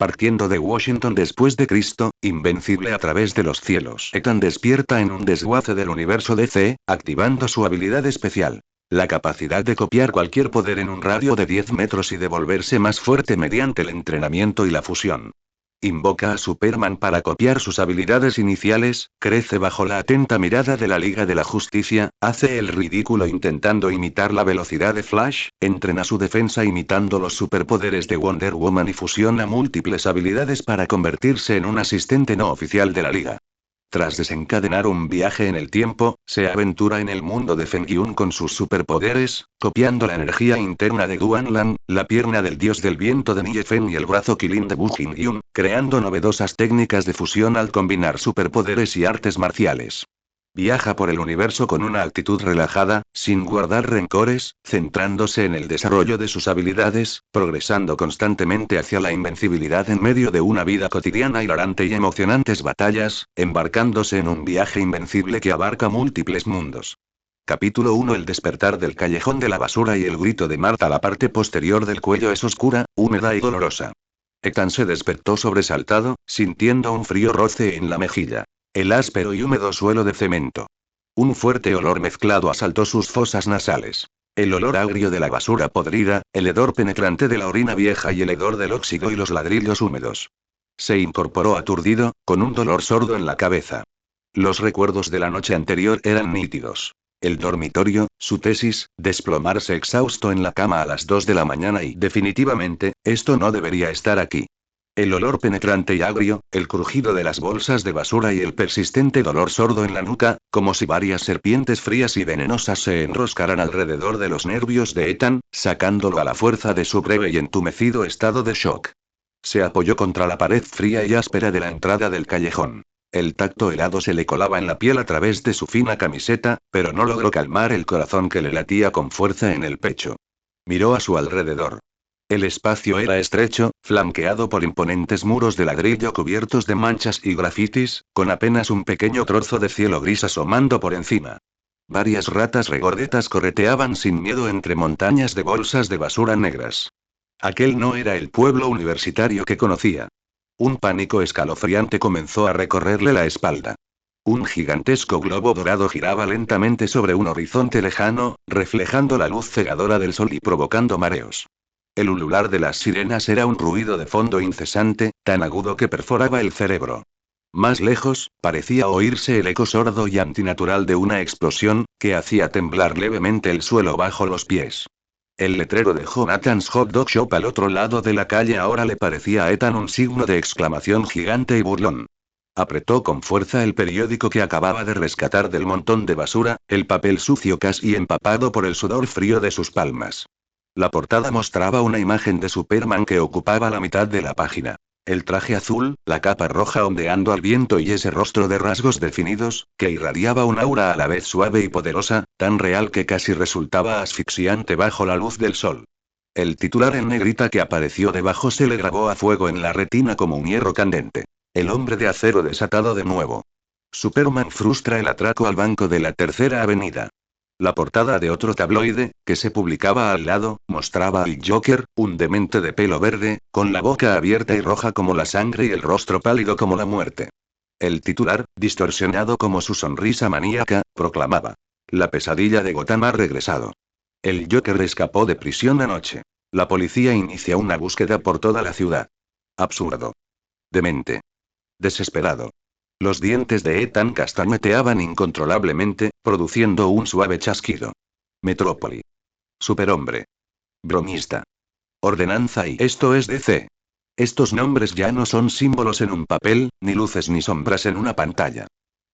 Partiendo de Washington después de Cristo, invencible a través de los cielos. Ethan despierta en un desguace del universo DC, activando su habilidad especial. La capacidad de copiar cualquier poder en un radio de 10 metros y de volverse más fuerte mediante el entrenamiento y la fusión. Invoca a Superman para copiar sus habilidades iniciales, crece bajo la atenta mirada de la Liga de la Justicia, hace el ridículo intentando imitar la velocidad de Flash, entrena su defensa imitando los superpoderes de Wonder Woman y fusiona múltiples habilidades para convertirse en un asistente no oficial de la Liga. Tras desencadenar un viaje en el tiempo, se aventura en el mundo de Feng-Yun con sus superpoderes, copiando la energía interna de Duan-Lan, la pierna del dios del viento de Nie-Fen y el brazo Kylin de Bu-Jin-Yun, creando novedosas técnicas de fusión al combinar superpoderes y artes marciales. Viaja por el universo con una actitud relajada, sin guardar rencores, centrándose en el desarrollo de sus habilidades, progresando constantemente hacia la invencibilidad en medio de una vida cotidiana hilarante y emocionantes batallas, embarcándose en un viaje invencible que abarca múltiples mundos. Capítulo 1. El despertar del callejón de la basura y el grito de Marta. La parte posterior del cuello es oscura, húmeda y dolorosa. Ethan se despertó sobresaltado, sintiendo un frío roce en la mejilla. El áspero y húmedo suelo de cemento. Un fuerte olor mezclado asaltó sus fosas nasales. El olor agrio de la basura podrida, el hedor penetrante de la orina vieja y el hedor del óxido y los ladrillos húmedos. Se incorporó aturdido, con un dolor sordo en la cabeza. Los recuerdos de la noche anterior eran nítidos. El dormitorio, su tesis, desplomarse exhausto en la cama a las 2 de la mañana y definitivamente, esto no debería estar aquí. El olor penetrante y agrio, el crujido de las bolsas de basura y el persistente dolor sordo en la nuca, como si varias serpientes frías y venenosas se enroscaran alrededor de los nervios de Ethan, sacándolo a la fuerza de su breve y entumecido estado de shock. Se apoyó contra la pared fría y áspera de la entrada del callejón. El tacto helado se le colaba en la piel a través de su fina camiseta, pero no logró calmar el corazón que le latía con fuerza en el pecho. Miró a su alrededor. El espacio era estrecho, flanqueado por imponentes muros de ladrillo cubiertos de manchas y grafitis, con apenas un pequeño trozo de cielo gris asomando por encima. Varias ratas regordetas correteaban sin miedo entre montañas de bolsas de basura negras. Aquel no era el pueblo universitario que conocía. Un pánico escalofriante comenzó a recorrerle la espalda. Un gigantesco globo dorado giraba lentamente sobre un horizonte lejano, reflejando la luz cegadora del sol y provocando mareos. El ulular de las sirenas era un ruido de fondo incesante, tan agudo que perforaba el cerebro. Más lejos, parecía oírse el eco sordo y antinatural de una explosión, que hacía temblar levemente el suelo bajo los pies. El letrero de Jonathan's Hot Dog Shop al otro lado de la calle ahora le parecía a Ethan un signo de exclamación gigante y burlón. Apretó con fuerza el periódico que acababa de rescatar del montón de basura, el papel sucio casi empapado por el sudor frío de sus palmas. La portada mostraba una imagen de Superman que ocupaba la mitad de la página. El traje azul, la capa roja ondeando al viento y ese rostro de rasgos definidos, que irradiaba un aura a la vez suave y poderosa, tan real que casi resultaba asfixiante bajo la luz del sol. El titular en negrita que apareció debajo se le grabó a fuego en la retina como un hierro candente. El hombre de acero desatado de nuevo. Superman frustra el atraco al banco de la Tercera Avenida. La portada de otro tabloide, que se publicaba al lado, mostraba al Joker, un demente de pelo verde, con la boca abierta y roja como la sangre y el rostro pálido como la muerte. El titular, distorsionado como su sonrisa maníaca, proclamaba: La pesadilla de Gotham ha regresado. El Joker escapó de prisión anoche. La policía inicia una búsqueda por toda la ciudad. Absurdo. Demente. Desesperado. Los dientes de Ethan castañeteaban incontrolablemente, produciendo un suave chasquido. Metrópoli. Superhombre. Bromista. Ordenanza y esto es DC. Estos nombres ya no son símbolos en un papel, ni luces ni sombras en una pantalla.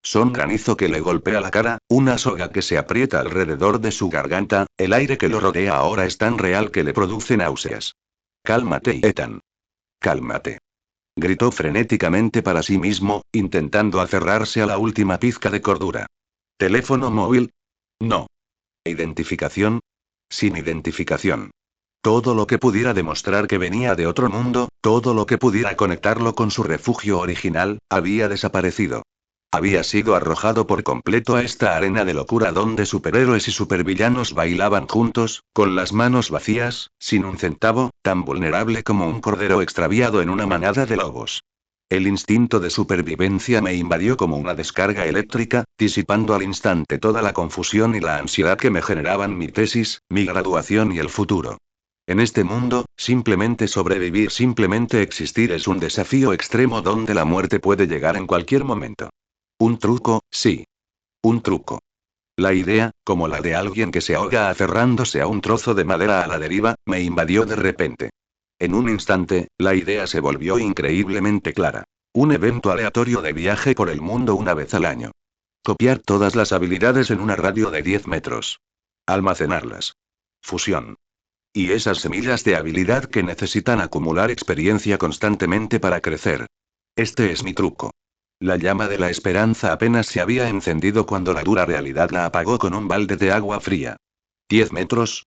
Son granizo que le golpea la cara, una soga que se aprieta alrededor de su garganta, el aire que lo rodea ahora es tan real que le produce náuseas. Cálmate, Ethan. Cálmate. Gritó frenéticamente para sí mismo, intentando aferrarse a la última pizca de cordura. ¿Teléfono móvil? No. ¿Identificación? Sin identificación. Todo lo que pudiera demostrar que venía de otro mundo, todo lo que pudiera conectarlo con su refugio original, había desaparecido. Había sido arrojado por completo a esta arena de locura donde superhéroes y supervillanos bailaban juntos, con las manos vacías, sin un centavo, tan vulnerable como un cordero extraviado en una manada de lobos. El instinto de supervivencia me invadió como una descarga eléctrica, disipando al instante toda la confusión y la ansiedad que me generaban mi tesis, mi graduación y el futuro. En este mundo, simplemente sobrevivir, simplemente existir es un desafío extremo donde la muerte puede llegar en cualquier momento. Un truco, sí. Un truco. La idea, como la de alguien que se ahoga aferrándose a un trozo de madera a la deriva, me invadió de repente. En un instante, la idea se volvió increíblemente clara. Un evento aleatorio de viaje por el mundo una vez al año. Copiar todas las habilidades en una radio de 10 metros. Almacenarlas. Fusión. Y esas semillas de habilidad que necesitan acumular experiencia constantemente para crecer. Este es mi truco. La llama de la esperanza apenas se había encendido cuando la dura realidad la apagó con un balde de agua fría. ¿10 metros?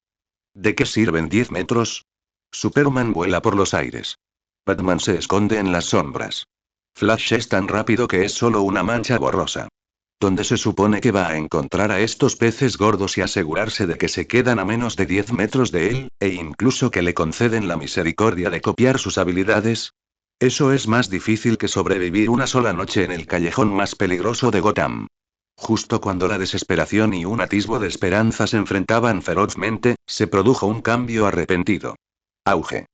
¿De qué sirven 10 metros? Superman vuela por los aires. Batman se esconde en las sombras. Flash es tan rápido que es solo una mancha borrosa. ¿Dónde se supone que va a encontrar a estos peces gordos y asegurarse de que se quedan a menos de 10 metros de él, e incluso que le conceden la misericordia de copiar sus habilidades? Eso es más difícil que sobrevivir una sola noche en el callejón más peligroso de Gotham. Justo cuando la desesperación y un atisbo de esperanza se enfrentaban ferozmente, se produjo un cambio arrepentido. Auge.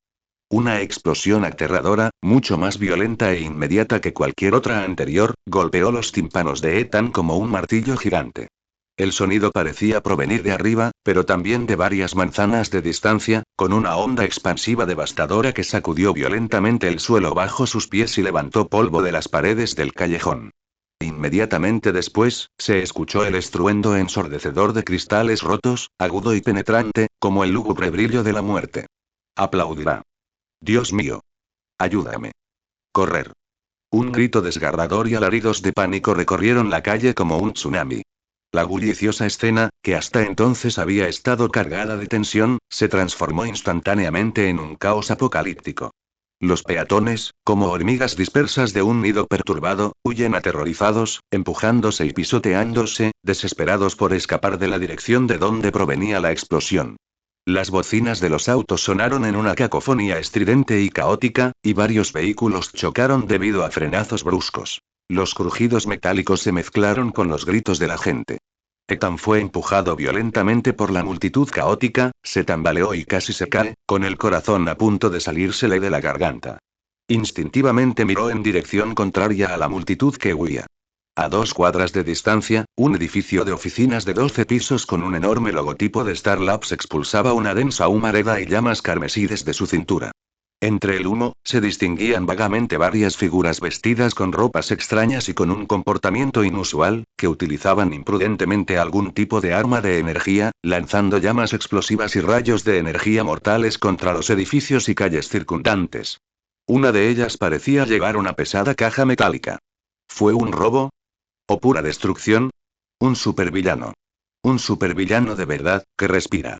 Una explosión aterradora, mucho más violenta e inmediata que cualquier otra anterior, golpeó los tímpanos de Ethan como un martillo gigante. El sonido parecía provenir de arriba, pero también de varias manzanas de distancia, con una onda expansiva devastadora que sacudió violentamente el suelo bajo sus pies y levantó polvo de las paredes del callejón. Inmediatamente después, se escuchó el estruendo ensordecedor de cristales rotos, agudo y penetrante, como el lúgubre brillo de la muerte. Aplaudirá. Dios mío. Ayúdame. Correr. Un grito desgarrador y alaridos de pánico recorrieron la calle como un tsunami. La bulliciosa escena, que hasta entonces había estado cargada de tensión, se transformó instantáneamente en un caos apocalíptico. Los peatones, como hormigas dispersas de un nido perturbado, huyen aterrorizados, empujándose y pisoteándose, desesperados por escapar de la dirección de donde provenía la explosión. Las bocinas de los autos sonaron en una cacofonía estridente y caótica, y varios vehículos chocaron debido a frenazos bruscos. Los crujidos metálicos se mezclaron con los gritos de la gente. Ethan fue empujado violentamente por la multitud caótica, se tambaleó y casi se cae, con el corazón a punto de salírsele de la garganta. Instintivamente miró en dirección contraria a la multitud que huía. A 2 cuadras de distancia, un edificio de oficinas de 12 pisos con un enorme logotipo de Star Labs expulsaba una densa humareda y llamas carmesí desde su cintura. Entre el humo, se distinguían vagamente varias figuras vestidas con ropas extrañas y con un comportamiento inusual, que utilizaban imprudentemente algún tipo de arma de energía, lanzando llamas explosivas y rayos de energía mortales contra los edificios y calles circundantes. Una de ellas parecía llevar una pesada caja metálica. ¿Fue un robo? ¿O pura destrucción? Un supervillano. Un supervillano de verdad, que respira.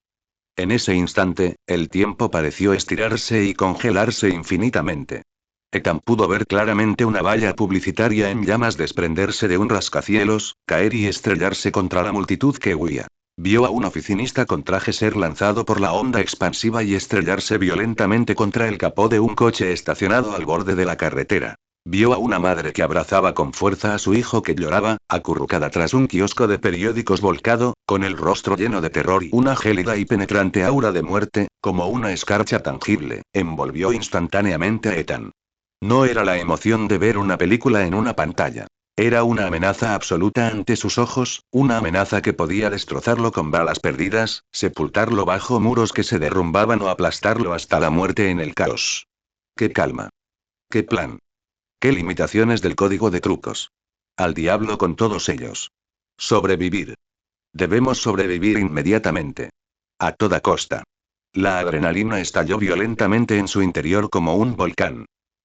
En ese instante, el tiempo pareció estirarse y congelarse infinitamente. Ethan pudo ver claramente una valla publicitaria en llamas desprenderse de un rascacielos, caer y estrellarse contra la multitud que huía. Vio a un oficinista con traje ser lanzado por la onda expansiva y estrellarse violentamente contra el capó de un coche estacionado al borde de la carretera. Vio a una madre que abrazaba con fuerza a su hijo que lloraba, acurrucada tras un kiosco de periódicos volcado, con el rostro lleno de terror y una gélida y penetrante aura de muerte, como una escarcha tangible, envolvió instantáneamente a Ethan. No era la emoción de ver una película en una pantalla. Era una amenaza absoluta ante sus ojos, una amenaza que podía destrozarlo con balas perdidas, sepultarlo bajo muros que se derrumbaban o aplastarlo hasta la muerte en el caos. ¡Qué calma! ¡Qué plan! ¡Qué limitaciones del código de trucos! Al diablo con todos ellos. Sobrevivir. Debemos sobrevivir inmediatamente. A toda costa. La adrenalina estalló violentamente en su interior como un volcán.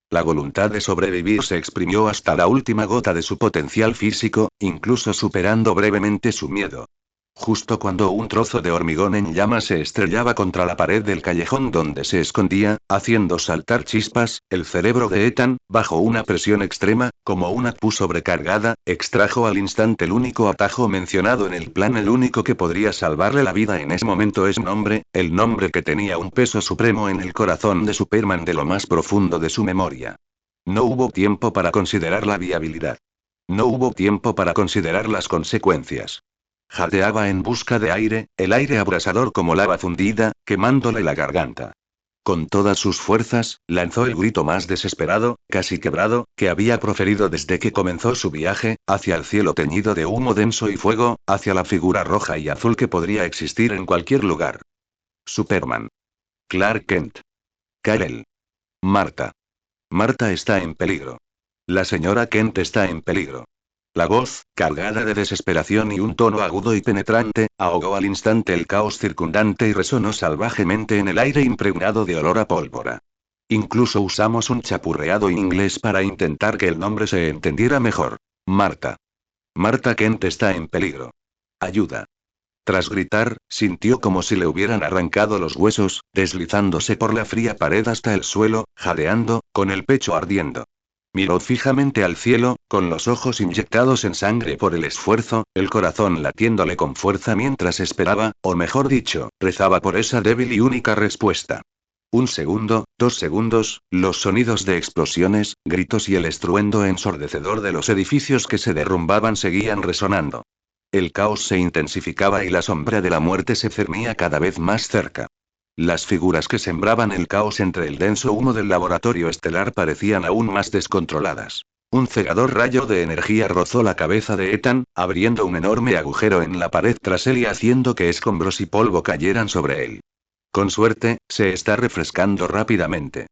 La voluntad de sobrevivir se exprimió hasta la última gota de su potencial físico, incluso superando brevemente su miedo. Justo cuando un trozo de hormigón en llamas se estrellaba contra la pared del callejón donde se escondía, haciendo saltar chispas, el cerebro de Ethan, bajo una presión extrema, como una Q sobrecargada, extrajo al instante el único atajo mencionado en el plan. El único que podría salvarle la vida en ese momento es un nombre, el nombre que tenía un peso supremo en el corazón de Superman de lo más profundo de su memoria. No hubo tiempo para considerar la viabilidad. No hubo tiempo para considerar las consecuencias. Jadeaba en busca de aire, el aire abrasador como lava fundida, quemándole la garganta. Con todas sus fuerzas, lanzó el grito más desesperado, casi quebrado, que había proferido desde que comenzó su viaje, hacia el cielo teñido de humo denso y fuego, hacia la figura roja y azul que podría existir en cualquier lugar. Superman. Clark Kent. Kal-El. Marta. Marta está en peligro. La señora Kent está en peligro. La voz, cargada de desesperación y un tono agudo y penetrante, ahogó al instante el caos circundante y resonó salvajemente en el aire impregnado de olor a pólvora. Incluso usamos un chapurreado inglés para intentar que el nombre se entendiera mejor. Marta. Marta Kent está en peligro. Ayuda. Tras gritar, sintió como si le hubieran arrancado los huesos, deslizándose por la fría pared hasta el suelo, jadeando, con el pecho ardiendo. Miró fijamente al cielo, con los ojos inyectados en sangre por el esfuerzo, el corazón latiéndole con fuerza mientras esperaba, o mejor dicho, rezaba por esa débil y única respuesta. Un segundo, 2 segundos, los sonidos de explosiones, gritos y el estruendo ensordecedor de los edificios que se derrumbaban seguían resonando. El caos se intensificaba y la sombra de la muerte se cernía cada vez más cerca. Las figuras que sembraban el caos entre el denso humo del laboratorio estelar parecían aún más descontroladas. Un cegador rayo de energía rozó la cabeza de Ethan, abriendo un enorme agujero en la pared tras él y haciendo que escombros y polvo cayeran sobre él. Con suerte, se está refrescando rápidamente.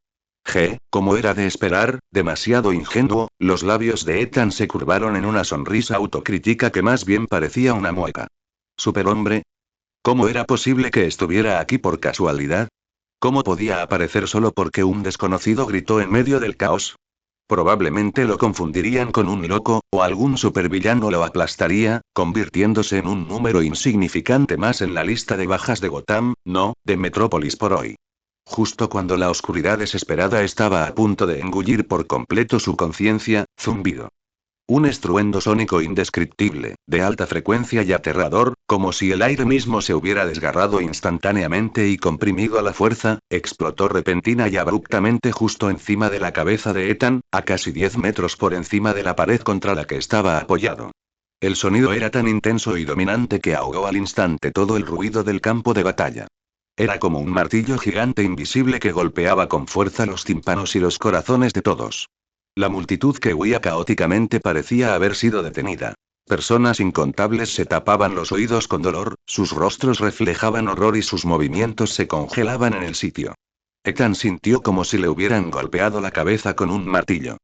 Como era de esperar, demasiado ingenuo, los labios de Ethan se curvaron en una sonrisa autocrítica que más bien parecía una mueca. ¿Superhombre? ¿Cómo era posible que estuviera aquí por casualidad? ¿Cómo podía aparecer solo porque un desconocido gritó en medio del caos? Probablemente lo confundirían con un loco, o algún supervillano lo aplastaría, convirtiéndose en un número insignificante más en la lista de bajas de Gotham, no, de Metrópolis por hoy. Justo cuando la oscuridad desesperada estaba a punto de engullir por completo su conciencia, zumbido. Un estruendo sónico indescriptible, de alta frecuencia y aterrador, como si el aire mismo se hubiera desgarrado instantáneamente y comprimido a la fuerza, explotó repentina y abruptamente justo encima de la cabeza de Ethan, a casi 10 metros por encima de la pared contra la que estaba apoyado. El sonido era tan intenso y dominante que ahogó al instante todo el ruido del campo de batalla. Era como un martillo gigante invisible que golpeaba con fuerza los tímpanos y los corazones de todos. La multitud que huía caóticamente parecía haber sido detenida. Personas incontables se tapaban los oídos con dolor, sus rostros reflejaban horror y sus movimientos se congelaban en el sitio. Ethan sintió como si le hubieran golpeado la cabeza con un martillo.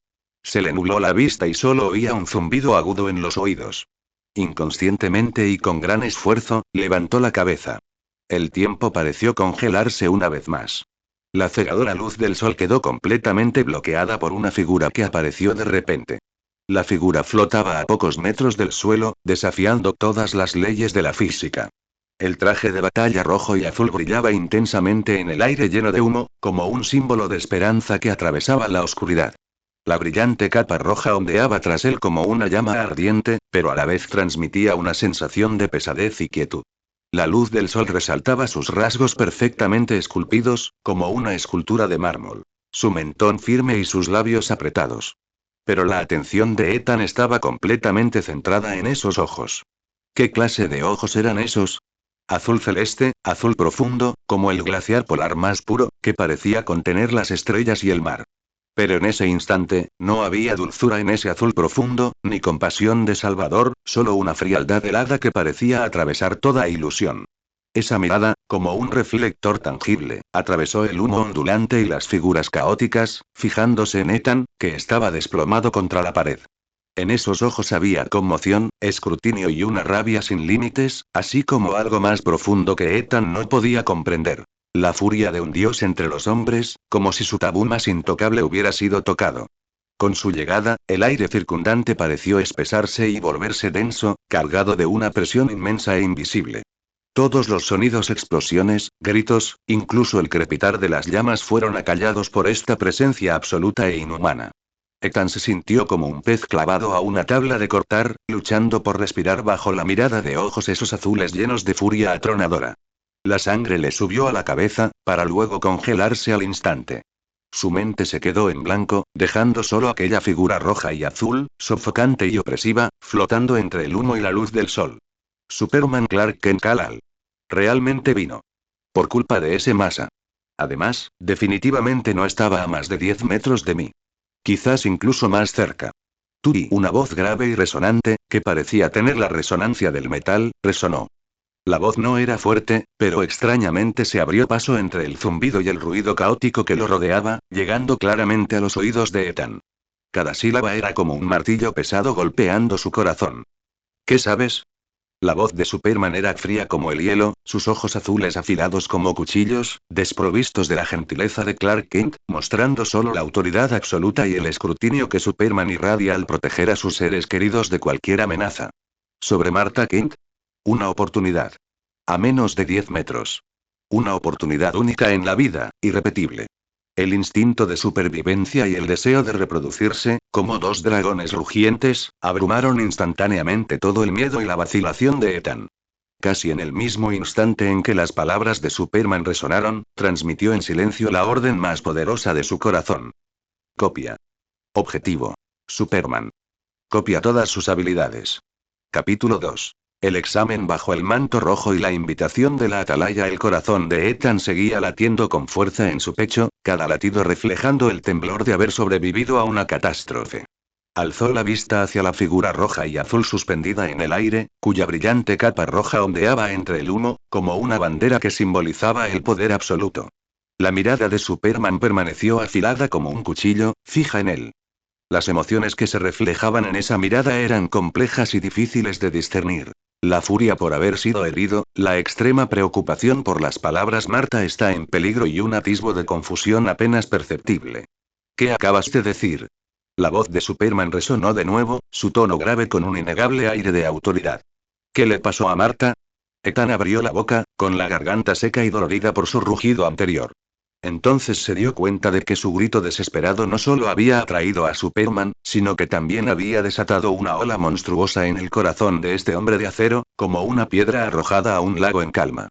Se le nubló la vista y solo oía un zumbido agudo en los oídos. Inconscientemente y con gran esfuerzo, levantó la cabeza. El tiempo pareció congelarse una vez más. La cegadora luz del sol quedó completamente bloqueada por una figura que apareció de repente. La figura flotaba a pocos metros del suelo, desafiando todas las leyes de la física. El traje de batalla rojo y azul brillaba intensamente en el aire lleno de humo, como un símbolo de esperanza que atravesaba la oscuridad. La brillante capa roja ondeaba tras él como una llama ardiente, pero a la vez transmitía una sensación de pesadez y quietud. La luz del sol resaltaba sus rasgos perfectamente esculpidos, como una escultura de mármol. Su mentón firme y sus labios apretados. Pero la atención de Ethan estaba completamente centrada en esos ojos. ¿Qué clase de ojos eran esos? Azul celeste, azul profundo, como el glaciar polar más puro, que parecía contener las estrellas y el mar. Pero en ese instante, no había dulzura en ese azul profundo, ni compasión de Salvador, solo una frialdad helada que parecía atravesar toda ilusión. Esa mirada, como un reflector tangible, atravesó el humo ondulante y las figuras caóticas, fijándose en Ethan, que estaba desplomado contra la pared. En esos ojos había conmoción, escrutinio y una rabia sin límites, así como algo más profundo que Ethan no podía comprender. La furia de un dios entre los hombres, como si su tabú más intocable hubiera sido tocado. Con su llegada, el aire circundante pareció espesarse y volverse denso, cargado de una presión inmensa e invisible. Todos los sonidos, explosiones, gritos, incluso el crepitar de las llamas fueron acallados por esta presencia absoluta e inhumana. Ethan se sintió como un pez clavado a una tabla de cortar, luchando por respirar bajo la mirada de ojos esos azules llenos de furia atronadora. La sangre le subió a la cabeza, para luego congelarse al instante. Su mente se quedó en blanco, dejando solo aquella figura roja y azul, sofocante y opresiva, flotando entre el humo y la luz del sol. Superman Clark Kent Kal-El. Realmente vino. Por culpa de ese masa. Además, definitivamente no estaba a más de 10 metros de mí. Quizás incluso más cerca. Turi, una voz grave y resonante, que parecía tener la resonancia del metal, resonó. La voz no era fuerte, pero extrañamente se abrió paso entre el zumbido y el ruido caótico que lo rodeaba, llegando claramente a los oídos de Ethan. Cada sílaba era como un martillo pesado golpeando su corazón. ¿Qué sabes? La voz de Superman era fría como el hielo, sus ojos azules afilados como cuchillos, desprovistos de la gentileza de Clark Kent, mostrando solo la autoridad absoluta y el escrutinio que Superman irradia al proteger a sus seres queridos de cualquier amenaza. ¿Sobre Martha Kent? Una oportunidad. A menos de 10 metros. Una oportunidad única en la vida, irrepetible. El instinto de supervivencia y el deseo de reproducirse, como dos dragones rugientes, abrumaron instantáneamente todo el miedo y la vacilación de Ethan. Casi en el mismo instante en que las palabras de Superman resonaron, transmitió en silencio la orden más poderosa de su corazón. Copia. Objetivo. Superman. Copia todas sus habilidades. Capítulo 2. El examen bajo el manto rojo y la invitación de la atalaya. El corazón de Ethan seguía latiendo con fuerza en su pecho, cada latido reflejando el temblor de haber sobrevivido a una catástrofe. Alzó la vista hacia la figura roja y azul suspendida en el aire, cuya brillante capa roja ondeaba entre el humo, como una bandera que simbolizaba el poder absoluto. La mirada de Superman permaneció afilada como un cuchillo, fija en él. Las emociones que se reflejaban en esa mirada eran complejas y difíciles de discernir. La furia por haber sido herido, la extrema preocupación por las palabras Marta está en peligro y un atisbo de confusión apenas perceptible. ¿Qué acabas de decir? La voz de Superman resonó de nuevo, su tono grave con un innegable aire de autoridad. ¿Qué le pasó a Marta? Ethan abrió la boca, con la garganta seca y dolorida por su rugido anterior. Entonces se dio cuenta de que su grito desesperado no solo había atraído a Superman, sino que también había desatado una ola monstruosa en el corazón de este hombre de acero, como una piedra arrojada a un lago en calma.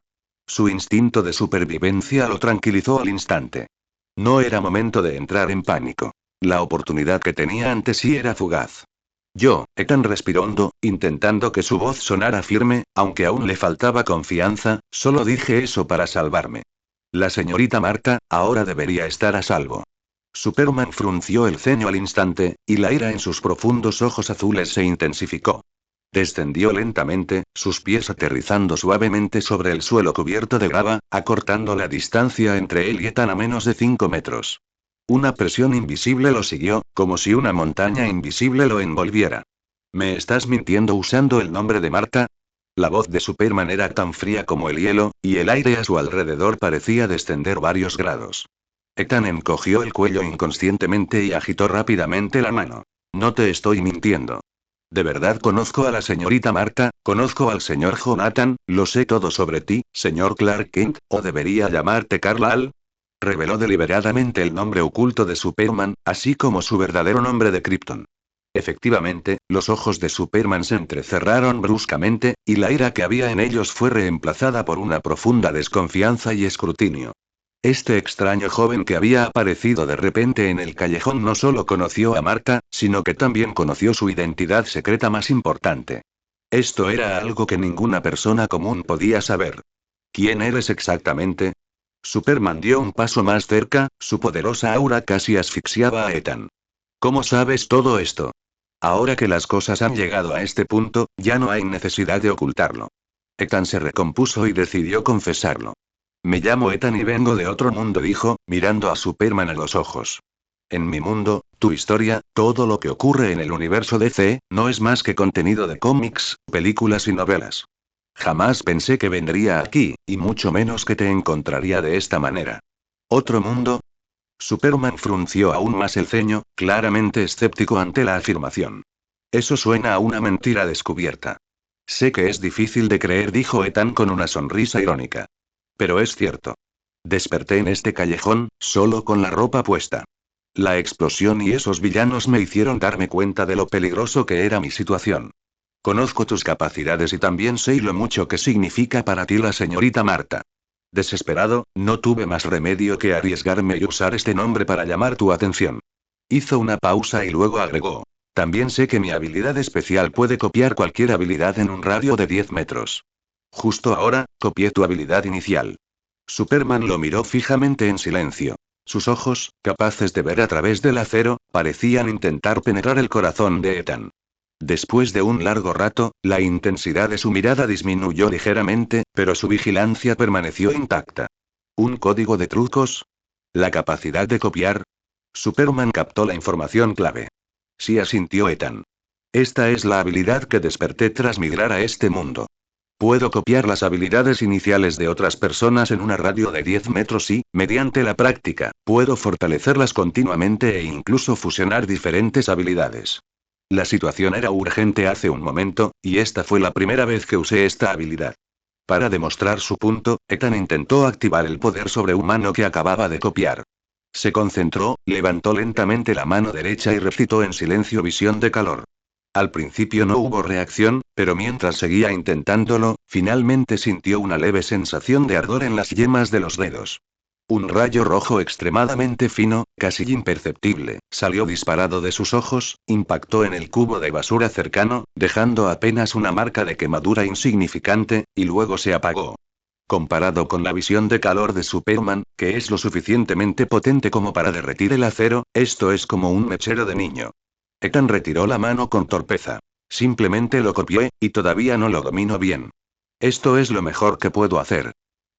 Su instinto de supervivencia lo tranquilizó al instante. No era momento de entrar en pánico. La oportunidad que tenía ante sí era fugaz. Ethan respiró hondo, intentando que su voz sonara firme, aunque aún le faltaba confianza, solo dije eso para salvarme. La señorita Marta, ahora debería estar a salvo. Superman frunció el ceño al instante, y la ira en sus profundos ojos azules se intensificó. Descendió lentamente, sus pies aterrizando suavemente sobre el suelo cubierto de grava, acortando la distancia entre él y Ethan a menos de 5 metros. Una presión invisible lo siguió, como si una montaña invisible lo envolviera. ¿Me estás mintiendo usando el nombre de Marta? La voz de Superman era tan fría como el hielo, y el aire a su alrededor parecía descender varios grados. Ethan encogió el cuello inconscientemente y agitó rápidamente la mano. No te estoy mintiendo. De verdad conozco a la señorita Marta, conozco al señor Jonathan, lo sé todo sobre ti, señor Clark Kent, o debería llamarte Kal-El. Reveló deliberadamente el nombre oculto de Superman, así como su verdadero nombre de Krypton. Efectivamente, los ojos de Superman se entrecerraron bruscamente, y la ira que había en ellos fue reemplazada por una profunda desconfianza y escrutinio. Este extraño joven que había aparecido de repente en el callejón no solo conoció a Marta, sino que también conoció su identidad secreta más importante. Esto era algo que ninguna persona común podía saber. ¿Quién eres exactamente? Superman dio un paso más cerca, su poderosa aura casi asfixiaba a Ethan. ¿Cómo sabes todo esto? Ahora que las cosas han llegado a este punto, ya no hay necesidad de ocultarlo. Ethan se recompuso y decidió confesarlo. Me llamo Ethan y vengo de otro mundo, dijo, mirando a Superman a los ojos. En mi mundo, tu historia, todo lo que ocurre en el universo DC, no es más que contenido de cómics, películas y novelas. Jamás pensé que vendría aquí, y mucho menos que te encontraría de esta manera. ¿Otro mundo? Superman frunció aún más el ceño, claramente escéptico ante la afirmación. Eso suena a una mentira descubierta. Sé que es difícil de creer, dijo Ethan con una sonrisa irónica. Pero es cierto. Desperté en este callejón, solo con la ropa puesta. La explosión y esos villanos me hicieron darme cuenta de lo peligroso que era mi situación. Conozco tus capacidades y también sé lo mucho que significa para ti la señorita Marta. Desesperado, no tuve más remedio que arriesgarme y usar este nombre para llamar tu atención. Hizo una pausa y luego agregó. También sé que mi habilidad especial puede copiar cualquier habilidad en un radio de 10 metros. Justo ahora, copié tu habilidad inicial. Superman lo miró fijamente en silencio. Sus ojos, capaces de ver a través del acero, parecían intentar penetrar el corazón de Ethan. Después de un largo rato, la intensidad de su mirada disminuyó ligeramente, pero su vigilancia permaneció intacta. ¿Un código de trucos? ¿La capacidad de copiar? Superman captó la información clave. Sí, asintió Ethan. Esta es la habilidad que desperté tras migrar a este mundo. Puedo copiar las habilidades iniciales de otras personas en una radio de 10 metros y, mediante la práctica, puedo fortalecerlas continuamente e incluso fusionar diferentes habilidades. La situación era urgente hace un momento, y esta fue la primera vez que usé esta habilidad. Para demostrar su punto, Ethan intentó activar el poder sobrehumano que acababa de copiar. Se concentró, levantó lentamente la mano derecha y recitó en silencio visión de calor. Al principio no hubo reacción, pero mientras seguía intentándolo, finalmente sintió una leve sensación de ardor en las yemas de los dedos. Un rayo rojo extremadamente fino, casi imperceptible, salió disparado de sus ojos, impactó en el cubo de basura cercano, dejando apenas una marca de quemadura insignificante, y luego se apagó. Comparado con la visión de calor de Superman, que es lo suficientemente potente como para derretir el acero, esto es como un mechero de niño. Ethan retiró la mano con torpeza. Simplemente lo copié, y todavía no lo domino bien. Esto es lo mejor que puedo hacer.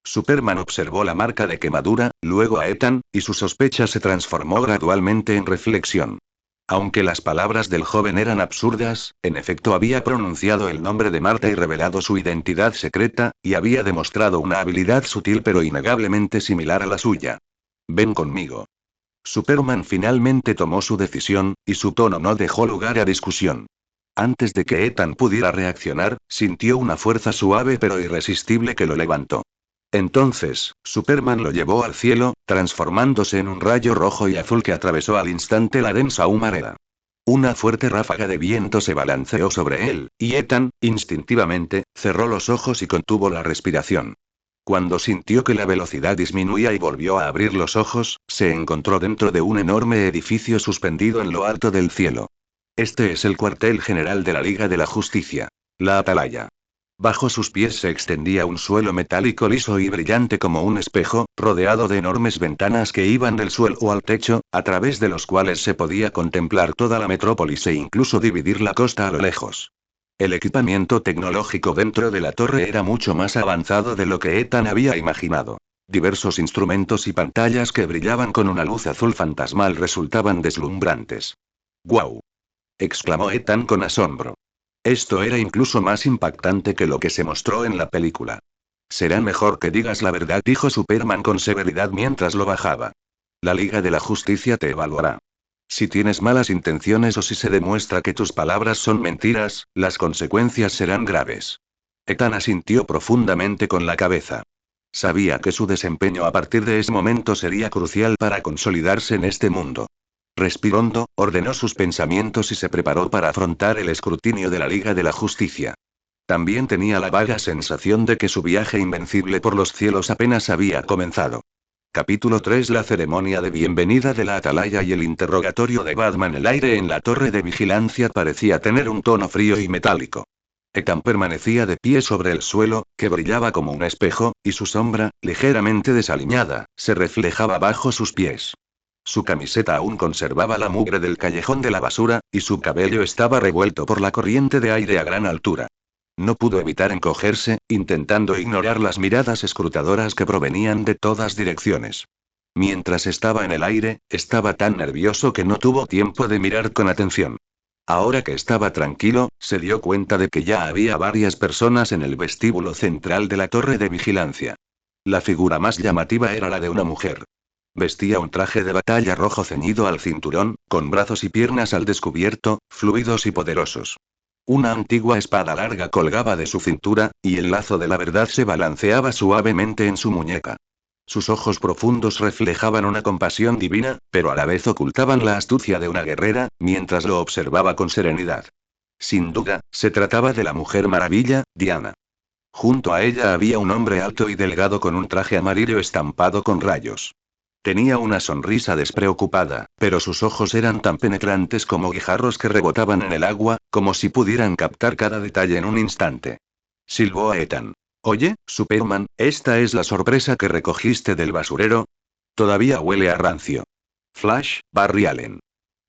Superman observó la marca de quemadura, luego a Ethan, y su sospecha se transformó gradualmente en reflexión. Aunque las palabras del joven eran absurdas, en efecto había pronunciado el nombre de Marta y revelado su identidad secreta, y había demostrado una habilidad sutil pero innegablemente similar a la suya. Ven conmigo. Superman finalmente tomó su decisión, y su tono no dejó lugar a discusión. Antes de que Ethan pudiera reaccionar, sintió una fuerza suave pero irresistible que lo levantó. Entonces, Superman lo llevó al cielo, transformándose en un rayo rojo y azul que atravesó al instante la densa humareda. Una fuerte ráfaga de viento se balanceó sobre él, y Ethan, instintivamente, cerró los ojos y contuvo la respiración. Cuando sintió que la velocidad disminuía y volvió a abrir los ojos, se encontró dentro de un enorme edificio suspendido en lo alto del cielo. Este es el cuartel general de la Liga de la Justicia. La Atalaya. Bajo sus pies se extendía un suelo metálico liso y brillante como un espejo, rodeado de enormes ventanas que iban del suelo al techo, a través de los cuales se podía contemplar toda la metrópolis e incluso dividir la costa a lo lejos. El equipamiento tecnológico dentro de la torre era mucho más avanzado de lo que Ethan había imaginado. Diversos instrumentos y pantallas que brillaban con una luz azul fantasmal resultaban deslumbrantes. ¡Guau! Exclamó Ethan con asombro. Esto era incluso más impactante que lo que se mostró en la película. Será mejor que digas la verdad, dijo Superman con severidad mientras lo bajaba. La Liga de la Justicia te evaluará. Si tienes malas intenciones o si se demuestra que tus palabras son mentiras, las consecuencias serán graves. Ethan asintió profundamente con la cabeza. Sabía que su desempeño a partir de ese momento sería crucial para consolidarse en este mundo. Respiró hondo, ordenó sus pensamientos y se preparó para afrontar el escrutinio de la Liga de la Justicia. También tenía la vaga sensación de que su viaje invencible por los cielos apenas había comenzado. Capítulo 3. La ceremonia de bienvenida de la Atalaya y el interrogatorio de Batman. El aire en la torre de vigilancia parecía tener un tono frío y metálico. Ethan permanecía de pie sobre el suelo, que brillaba como un espejo, y su sombra, ligeramente desaliñada, se reflejaba bajo sus pies. Su camiseta aún conservaba la mugre del callejón de la basura, y su cabello estaba revuelto por la corriente de aire a gran altura. No pudo evitar encogerse, intentando ignorar las miradas escrutadoras que provenían de todas direcciones. Mientras estaba en el aire, estaba tan nervioso que no tuvo tiempo de mirar con atención. Ahora que estaba tranquilo, se dio cuenta de que ya había varias personas en el vestíbulo central de la torre de vigilancia. La figura más llamativa era la de una mujer. Vestía un traje de batalla rojo ceñido al cinturón, con brazos y piernas al descubierto, fluidos y poderosos. Una antigua espada larga colgaba de su cintura, y el lazo de la verdad se balanceaba suavemente en su muñeca. Sus ojos profundos reflejaban una compasión divina, pero a la vez ocultaban la astucia de una guerrera, mientras lo observaba con serenidad. Sin duda, se trataba de la Mujer Maravilla, Diana. Junto a ella había un hombre alto y delgado con un traje amarillo estampado con rayos. Tenía una sonrisa despreocupada, pero sus ojos eran tan penetrantes como guijarros que rebotaban en el agua, como si pudieran captar cada detalle en un instante. Silbó a Ethan. Oye, Superman, ¿esta es la sorpresa que recogiste del basurero? Todavía huele a rancio. Flash, Barry Allen.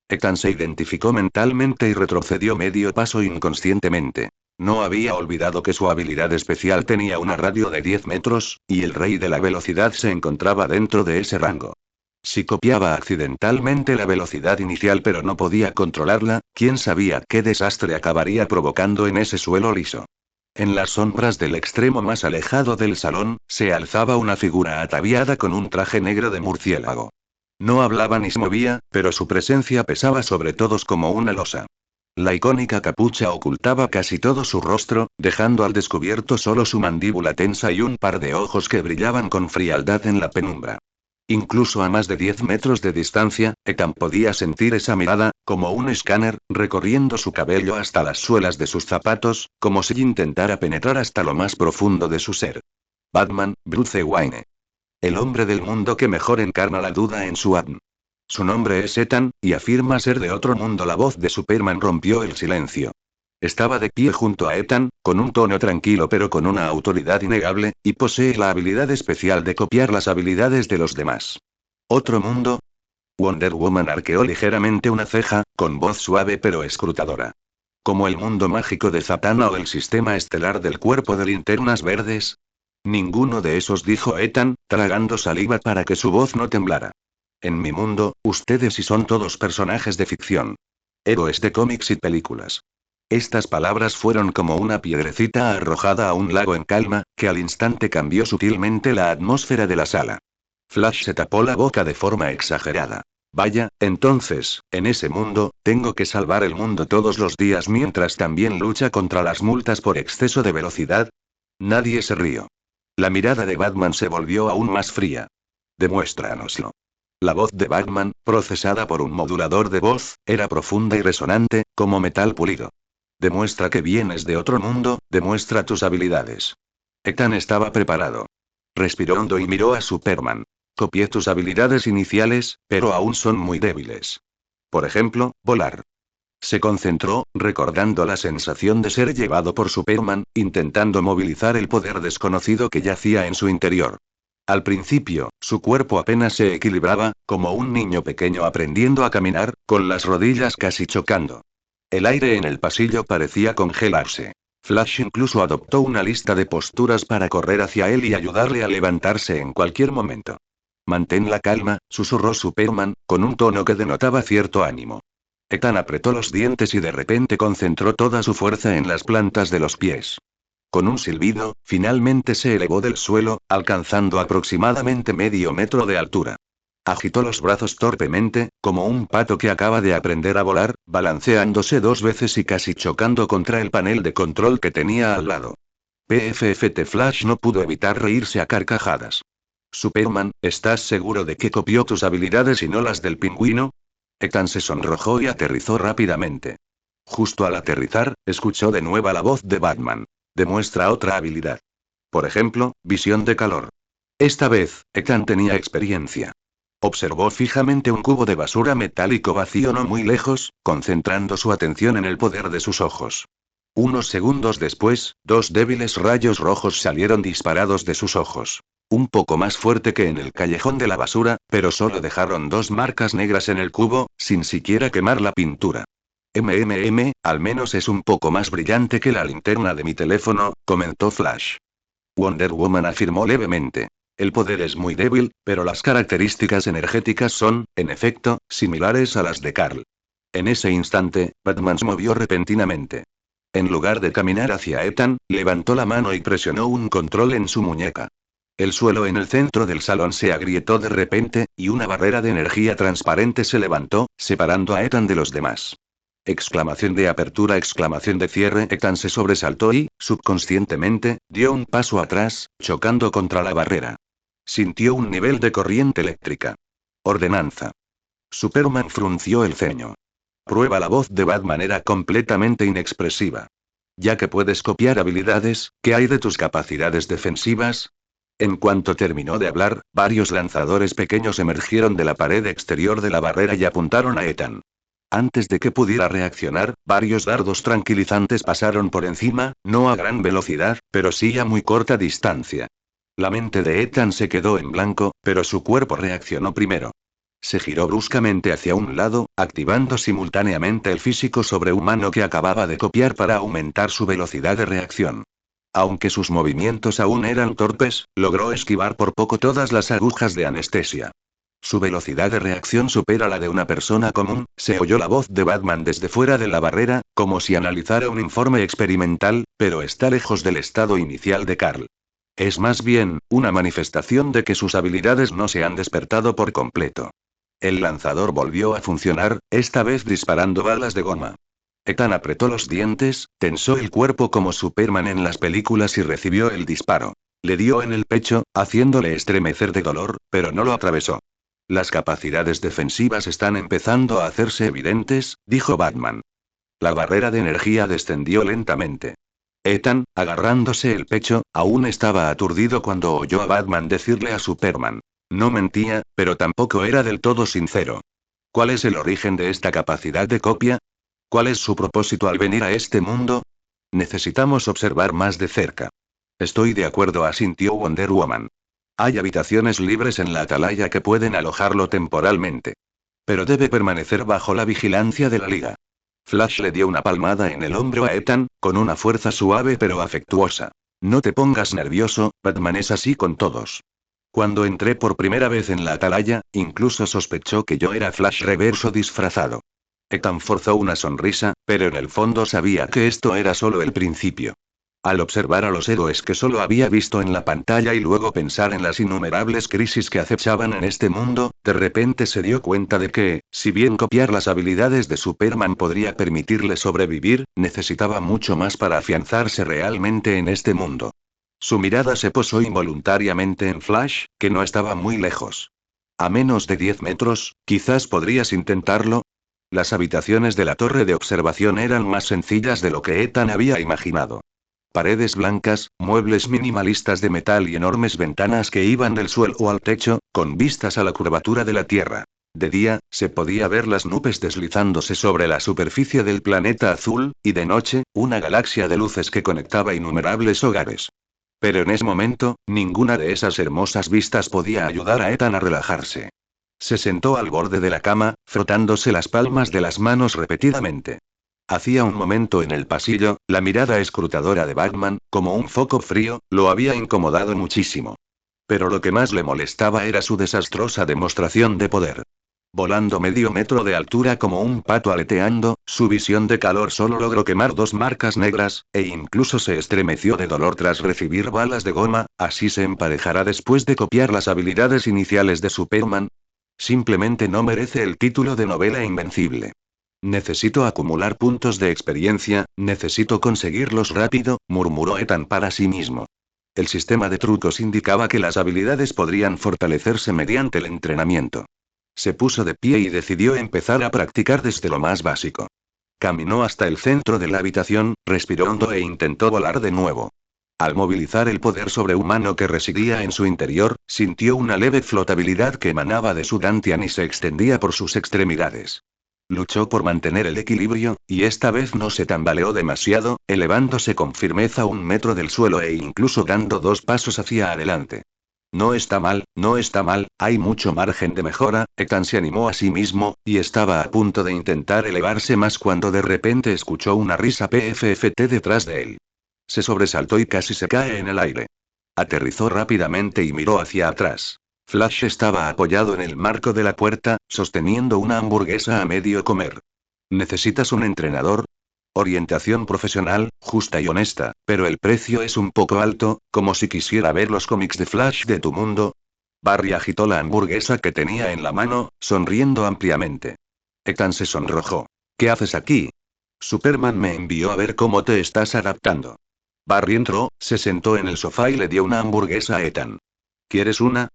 Ethan se identificó mentalmente y retrocedió medio paso inconscientemente. No había olvidado que su habilidad especial tenía un radio de 10 metros, y el rey de la velocidad se encontraba dentro de ese rango. Si copiaba accidentalmente la velocidad inicial pero no podía controlarla, quién sabía qué desastre acabaría provocando en ese suelo liso. En las sombras del extremo más alejado del salón, se alzaba una figura ataviada con un traje negro de murciélago. No hablaba ni se movía, pero su presencia pesaba sobre todos como una losa. La icónica capucha ocultaba casi todo su rostro, dejando al descubierto solo su mandíbula tensa y un par de ojos que brillaban con frialdad en la penumbra. Incluso a más de 10 metros de distancia, Ethan podía sentir esa mirada, como un escáner, recorriendo su cabello hasta las suelas de sus zapatos, como si intentara penetrar hasta lo más profundo de su ser. Batman, Bruce Wayne. El hombre del mundo que mejor encarna la duda en su ADN. Su nombre es Ethan, y afirma ser de otro mundo. La voz de Superman rompió el silencio. Estaba de pie junto a Ethan, con un tono tranquilo pero con una autoridad innegable, y posee la habilidad especial de copiar las habilidades de los demás. ¿Otro mundo? Wonder Woman arqueó ligeramente una ceja, con voz suave pero escrutadora. ¿Como el mundo mágico de Zatanna o el sistema estelar del cuerpo de linternas verdes? Ninguno de esos, dijo Ethan, tragando saliva para que su voz no temblara. En mi mundo, ustedes y son todos personajes de ficción. Héroes de cómics y películas. Estas palabras fueron como una piedrecita arrojada a un lago en calma, que al instante cambió sutilmente la atmósfera de la sala. Flash se tapó la boca de forma exagerada. Vaya, entonces, en ese mundo, tengo que salvar el mundo todos los días mientras también lucha contra las multas por exceso de velocidad. Nadie se rió. La mirada de Batman se volvió aún más fría. Demuéstranoslo. La voz de Batman, procesada por un modulador de voz, era profunda y resonante, como metal pulido. Demuestra que vienes de otro mundo, demuestra tus habilidades. Ethan estaba preparado. Respiró hondo y miró a Superman. Copié tus habilidades iniciales, pero aún son muy débiles. Por ejemplo, volar. Se concentró, recordando la sensación de ser llevado por Superman, intentando movilizar el poder desconocido que yacía en su interior. Al principio, su cuerpo apenas se equilibraba, como un niño pequeño aprendiendo a caminar, con las rodillas casi chocando. El aire en el pasillo parecía congelarse. Flash incluso adoptó una lista de posturas para correr hacia él y ayudarle a levantarse en cualquier momento. Mantén la calma, susurró Superman, con un tono que denotaba cierto ánimo. Ethan apretó los dientes y de repente concentró toda su fuerza en las plantas de los pies. Con un silbido, finalmente se elevó del suelo, alcanzando aproximadamente medio metro de altura. Agitó los brazos torpemente, como un pato que acaba de aprender a volar, balanceándose 2 veces y casi chocando contra el panel de control que tenía al lado. PFFT Flash no pudo evitar reírse a carcajadas. Superman, ¿estás seguro de que copió tus habilidades y no las del pingüino? Ethan se sonrojó y aterrizó rápidamente. Justo al aterrizar, escuchó de nuevo la voz de Batman. Demuestra otra habilidad. Por ejemplo, visión de calor. Esta vez, Ethan tenía experiencia. Observó fijamente un cubo de basura metálico vacío no muy lejos, concentrando su atención en el poder de sus ojos. Unos segundos después, 2 débiles rayos rojos salieron disparados de sus ojos. Un poco más fuerte que en el callejón de la basura, pero solo dejaron 2 marcas negras en el cubo, sin siquiera quemar la pintura. Al menos es un poco más brillante que la linterna de mi teléfono, comentó Flash. Wonder Woman afirmó levemente. El poder es muy débil, pero las características energéticas son, en efecto, similares a las de Carl. En ese instante, Batman se movió repentinamente. En lugar de caminar hacia Ethan, levantó la mano y presionó un control en su muñeca. El suelo en el centro del salón se agrietó de repente, y una barrera de energía transparente se levantó, separando a Ethan de los demás. Exclamación de apertura, exclamación de cierre. Ethan se sobresaltó y, subconscientemente, dio un paso atrás, chocando contra la barrera. Sintió un nivel de corriente eléctrica. Ordenanza. Superman frunció el ceño. Prueba. La voz de Batman era completamente inexpresiva. Ya que puedes copiar habilidades, ¿qué hay de tus capacidades defensivas? En cuanto terminó de hablar, varios lanzadores pequeños emergieron de la pared exterior de la barrera y apuntaron a Ethan. Antes de que pudiera reaccionar, varios dardos tranquilizantes pasaron por encima, no a gran velocidad, pero sí a muy corta distancia. La mente de Ethan se quedó en blanco, pero su cuerpo reaccionó primero. Se giró bruscamente hacia un lado, activando simultáneamente el físico sobrehumano que acababa de copiar para aumentar su velocidad de reacción. Aunque sus movimientos aún eran torpes, logró esquivar por poco todas las agujas de anestesia. Su velocidad de reacción supera la de una persona común. Se oyó la voz de Batman desde fuera de la barrera, como si analizara un informe experimental, pero está lejos del estado inicial de Carl. Es más bien, una manifestación de que sus habilidades no se han despertado por completo. El lanzador volvió a funcionar, esta vez disparando balas de goma. Ethan apretó los dientes, tensó el cuerpo como Superman en las películas y recibió el disparo. Le dio en el pecho, haciéndole estremecer de dolor, pero no lo atravesó. Las capacidades defensivas están empezando a hacerse evidentes, dijo Batman. La barrera de energía descendió lentamente. Ethan, agarrándose el pecho, aún estaba aturdido cuando oyó a Batman decirle a Superman. No mentía, pero tampoco era del todo sincero. ¿Cuál es el origen de esta capacidad de copia? ¿Cuál es su propósito al venir a este mundo? Necesitamos observar más de cerca. Estoy de acuerdo, asintió Wonder Woman. Hay habitaciones libres en la atalaya que pueden alojarlo temporalmente. Pero debe permanecer bajo la vigilancia de la Liga. Flash le dio una palmada en el hombro a Ethan, con una fuerza suave pero afectuosa. No te pongas nervioso, Batman es así con todos. Cuando entré por primera vez en la atalaya, incluso sospechó que yo era Flash Reverso disfrazado. Ethan forzó una sonrisa, pero en el fondo sabía que esto era solo el principio. Al observar a los héroes que solo había visto en la pantalla y luego pensar en las innumerables crisis que acechaban en este mundo, de repente se dio cuenta de que, si bien copiar las habilidades de Superman podría permitirle sobrevivir, necesitaba mucho más para afianzarse realmente en este mundo. Su mirada se posó involuntariamente en Flash, que no estaba muy lejos. A menos de 10 metros, quizás podrías intentarlo. Las habitaciones de la torre de observación eran más sencillas de lo que Ethan había imaginado. Paredes blancas, muebles minimalistas de metal y enormes ventanas que iban del suelo al techo, con vistas a la curvatura de la Tierra. De día, se podía ver las nubes deslizándose sobre la superficie del planeta azul, y de noche, una galaxia de luces que conectaba innumerables hogares. Pero en ese momento, ninguna de esas hermosas vistas podía ayudar a Ethan a relajarse. Se sentó al borde de la cama, frotándose las palmas de las manos repetidamente. Hacía un momento en el pasillo, la mirada escrutadora de Batman, como un foco frío, lo había incomodado muchísimo. Pero lo que más le molestaba era su desastrosa demostración de poder. Volando medio metro de altura como un pato aleteando, su visión de calor solo logró quemar 2 marcas negras, e incluso se estremeció de dolor tras recibir balas de goma. ¿Así se emparejará después de copiar las habilidades iniciales de Superman? Simplemente no merece el título de novela invencible. Necesito acumular puntos de experiencia, necesito conseguirlos rápido, murmuró Ethan para sí mismo. El sistema de trucos indicaba que las habilidades podrían fortalecerse mediante el entrenamiento. Se puso de pie y decidió empezar a practicar desde lo más básico. Caminó hasta el centro de la habitación, respiró hondo e intentó volar de nuevo. Al movilizar el poder sobrehumano que residía en su interior, sintió una leve flotabilidad que emanaba de su dantian y se extendía por sus extremidades. Luchó por mantener el equilibrio, y esta vez no se tambaleó demasiado, elevándose con firmeza 1 metro del suelo e incluso dando 2 pasos hacia adelante. No está mal, no está mal, hay mucho margen de mejora. Ethan se animó a sí mismo, y estaba a punto de intentar elevarse más cuando de repente escuchó una risa PFFT detrás de él. Se sobresaltó y casi se cae en el aire. Aterrizó rápidamente y miró hacia atrás. Flash estaba apoyado en el marco de la puerta, sosteniendo una hamburguesa a medio comer. ¿Necesitas un entrenador? Orientación profesional, justa y honesta, pero el precio es un poco alto, como si quisiera ver los cómics de Flash de tu mundo. Barry agitó la hamburguesa que tenía en la mano, sonriendo ampliamente. Ethan se sonrojó. ¿Qué haces aquí? Superman me envió a ver cómo te estás adaptando. Barry entró, se sentó en el sofá y le dio una hamburguesa a Ethan. ¿Quieres una?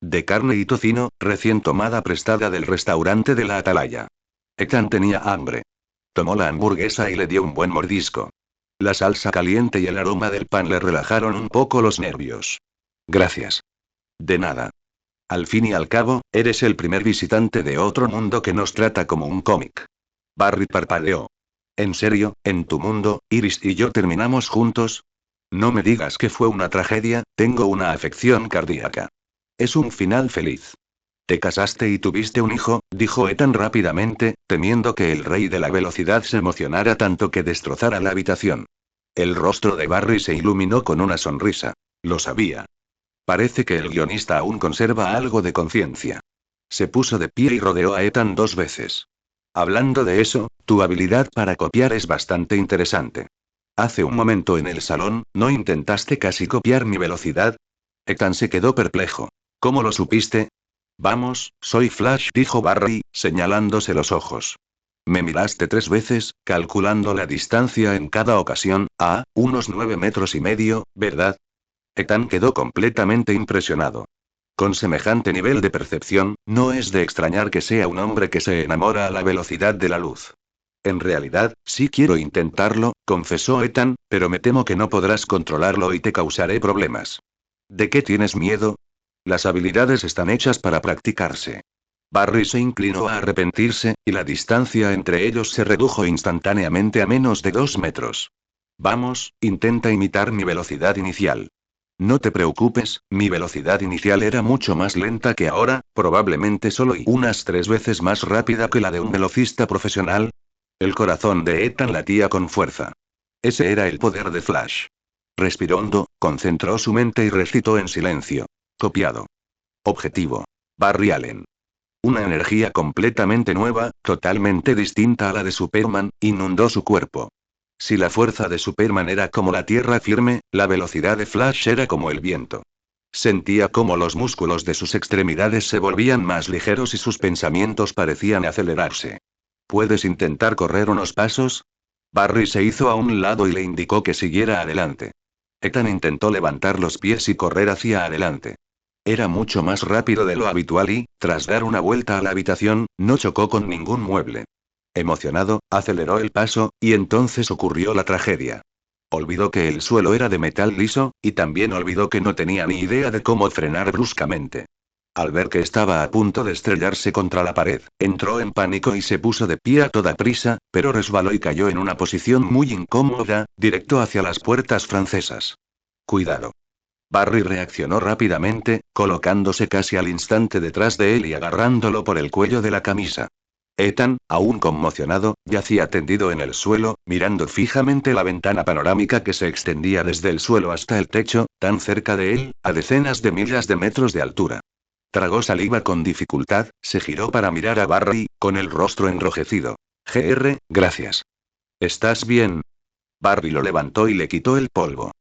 De carne y tocino, recién tomada prestada del restaurante de la Atalaya. Ethan tenía hambre. Tomó la hamburguesa y le dio un buen mordisco. La salsa caliente y el aroma del pan le relajaron un poco los nervios. Gracias. De nada. Al fin y al cabo, eres el primer visitante de otro mundo que nos trata como un cómic. Barry parpadeó. ¿En serio, en tu mundo, Iris y yo terminamos juntos? No me digas que fue una tragedia, tengo una afección cardíaca. Es un final feliz. Te casaste y tuviste un hijo, dijo Ethan rápidamente, temiendo que el rey de la velocidad se emocionara tanto que destrozara la habitación. El rostro de Barry se iluminó con una sonrisa. Lo sabía. Parece que el guionista aún conserva algo de conciencia. Se puso de pie y rodeó a Ethan 2 veces. Hablando de eso, tu habilidad para copiar es bastante interesante. Hace un momento en el salón, ¿no intentaste casi copiar mi velocidad? Ethan se quedó perplejo. ¿Cómo lo supiste? Vamos, soy Flash, dijo Barry, señalándose los ojos. Me miraste 3 veces, calculando la distancia en cada ocasión, a unos 9,5 metros, ¿verdad? Ethan quedó completamente impresionado. Con semejante nivel de percepción, no es de extrañar que sea un hombre que se enamora a la velocidad de la luz. En realidad, sí quiero intentarlo, confesó Ethan, pero me temo que no podrás controlarlo y te causaré problemas. ¿De qué tienes miedo? Las habilidades están hechas para practicarse. Barry se inclinó a arrepentirse, y la distancia entre ellos se redujo instantáneamente a menos de 2 metros. Vamos, intenta imitar mi velocidad inicial. No te preocupes, mi velocidad inicial era mucho más lenta que ahora, probablemente solo unas 3 veces más rápida que la de un velocista profesional. El corazón de Ethan latía con fuerza. Ese era el poder de Flash. Respiró hondo, concentró su mente y recitó en silencio. Copiado. Objetivo. Barry Allen. Una energía completamente nueva, totalmente distinta a la de Superman, inundó su cuerpo. Si la fuerza de Superman era como la tierra firme, la velocidad de Flash era como el viento. Sentía cómo los músculos de sus extremidades se volvían más ligeros y sus pensamientos parecían acelerarse. ¿Puedes intentar correr unos pasos? Barry se hizo a un lado y le indicó que siguiera adelante. Ethan intentó levantar los pies y correr hacia adelante. Era mucho más rápido de lo habitual y, tras dar una vuelta a la habitación, no chocó con ningún mueble. Emocionado, aceleró el paso, y entonces ocurrió la tragedia. Olvidó que el suelo era de metal liso, y también olvidó que no tenía ni idea de cómo frenar bruscamente. Al ver que estaba a punto de estrellarse contra la pared, entró en pánico y se puso de pie a toda prisa, pero resbaló y cayó en una posición muy incómoda, directo hacia las puertas francesas. Cuidado. Barry reaccionó rápidamente, colocándose casi al instante detrás de él y agarrándolo por el cuello de la camisa. Ethan, aún conmocionado, yacía tendido en el suelo, mirando fijamente la ventana panorámica que se extendía desde el suelo hasta el techo, tan cerca de él, a decenas de millas de metros de altura. Tragó saliva con dificultad, se giró para mirar a Barry, con el rostro enrojecido. Gracias. ¿Estás bien? Barry lo levantó y le quitó el polvo.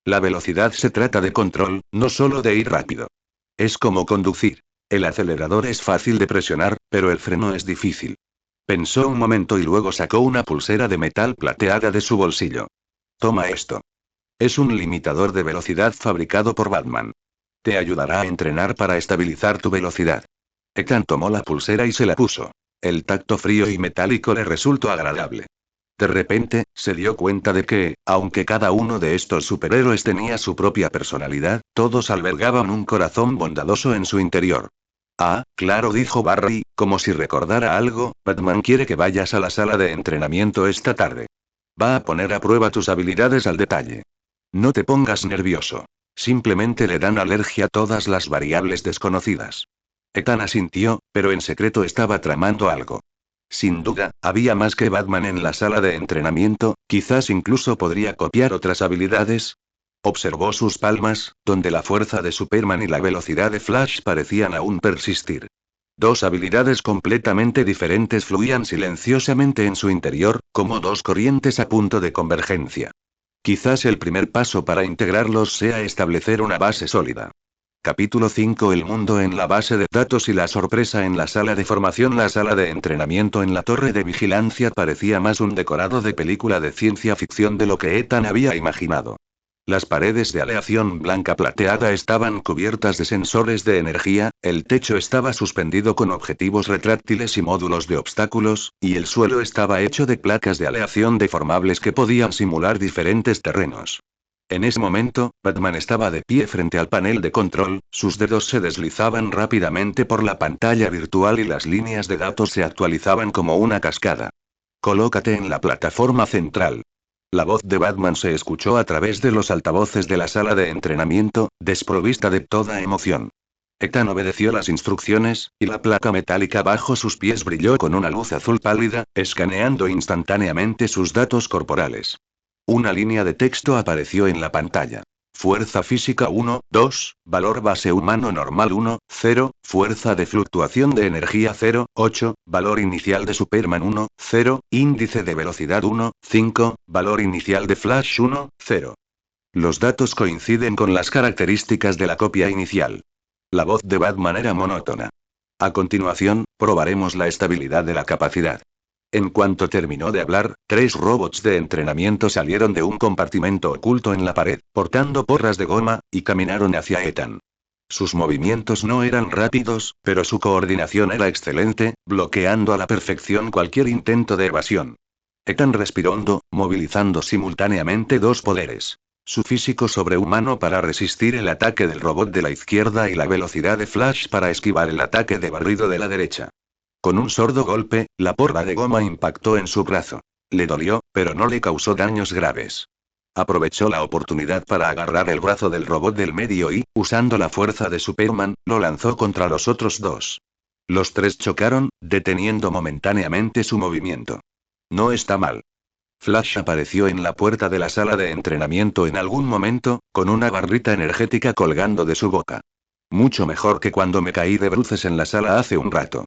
La velocidad se trata de control, no solo de ir rápido. Es como conducir. El acelerador es fácil de presionar, pero el freno es difícil. Pensó un momento y luego sacó una pulsera de metal plateada de su bolsillo. Toma esto. Es un limitador de velocidad fabricado por Batman. Te ayudará a entrenar para estabilizar tu velocidad. Ethan tomó la pulsera y se la puso. El tacto frío y metálico le resultó agradable. De repente, se dio cuenta de que, aunque cada uno de estos superhéroes tenía su propia personalidad, todos albergaban un corazón bondadoso en su interior. Ah, claro, dijo Barry, como si recordara algo, Batman quiere que vayas a la sala de entrenamiento esta tarde. Va a poner a prueba tus habilidades al detalle. No te pongas nervioso. Simplemente le dan alergia a todas las variables desconocidas. Ethan asintió, pero en secreto estaba tramando algo. Sin duda, había más que Batman en la sala de entrenamiento, quizás incluso podría copiar otras habilidades. Observó sus palmas, donde la fuerza de Superman y la velocidad de Flash parecían aún persistir. Dos habilidades completamente diferentes fluían silenciosamente en su interior, como dos corrientes a punto de convergencia. Quizás el primer paso para integrarlos sea establecer una base sólida. Capítulo 5. El mundo en la base de datos y la sorpresa en la sala de formación. La sala de entrenamiento en la torre de vigilancia parecía más un decorado de película de ciencia ficción de lo que Ethan había imaginado. Las paredes de aleación blanca plateada estaban cubiertas de sensores de energía, el techo estaba suspendido con objetivos retráctiles y módulos de obstáculos, y el suelo estaba hecho de placas de aleación deformables que podían simular diferentes terrenos. En ese momento, Batman estaba de pie frente al panel de control, sus dedos se deslizaban rápidamente por la pantalla virtual y las líneas de datos se actualizaban como una cascada. Colócate en la plataforma central. La voz de Batman se escuchó a través de los altavoces de la sala de entrenamiento, desprovista de toda emoción. Ethan obedeció las instrucciones, y la placa metálica bajo sus pies brilló con una luz azul pálida, escaneando instantáneamente sus datos corporales. Una línea de texto apareció en la pantalla. Fuerza física 1, 2, valor base humano normal 1, 0, fuerza de fluctuación de energía 0, 8, valor inicial de Superman 1, 0, índice de velocidad 1, 5, valor inicial de Flash 1, 0. Los datos coinciden con las características de la copia inicial. La voz de Batman era monótona. A continuación, probaremos la estabilidad de la capacidad. En cuanto terminó de hablar, 3 robots de entrenamiento salieron de un compartimento oculto en la pared, portando porras de goma, y caminaron hacia Ethan. Sus movimientos no eran rápidos, pero su coordinación era excelente, bloqueando a la perfección cualquier intento de evasión. Ethan respiró hondo, movilizando simultáneamente dos poderes. Su físico sobrehumano para resistir el ataque del robot de la izquierda y la velocidad de Flash para esquivar el ataque de barrido de la derecha. Con un sordo golpe, la porra de goma impactó en su brazo. Le dolió, pero no le causó daños graves. Aprovechó la oportunidad para agarrar el brazo del robot del medio y, usando la fuerza de Superman, lo lanzó contra los otros dos. Los tres chocaron, deteniendo momentáneamente su movimiento. No está mal. Flash apareció en la puerta de la sala de entrenamiento en algún momento, con una barrita energética colgando de su boca. Mucho mejor que cuando me caí de bruces en la sala hace un rato.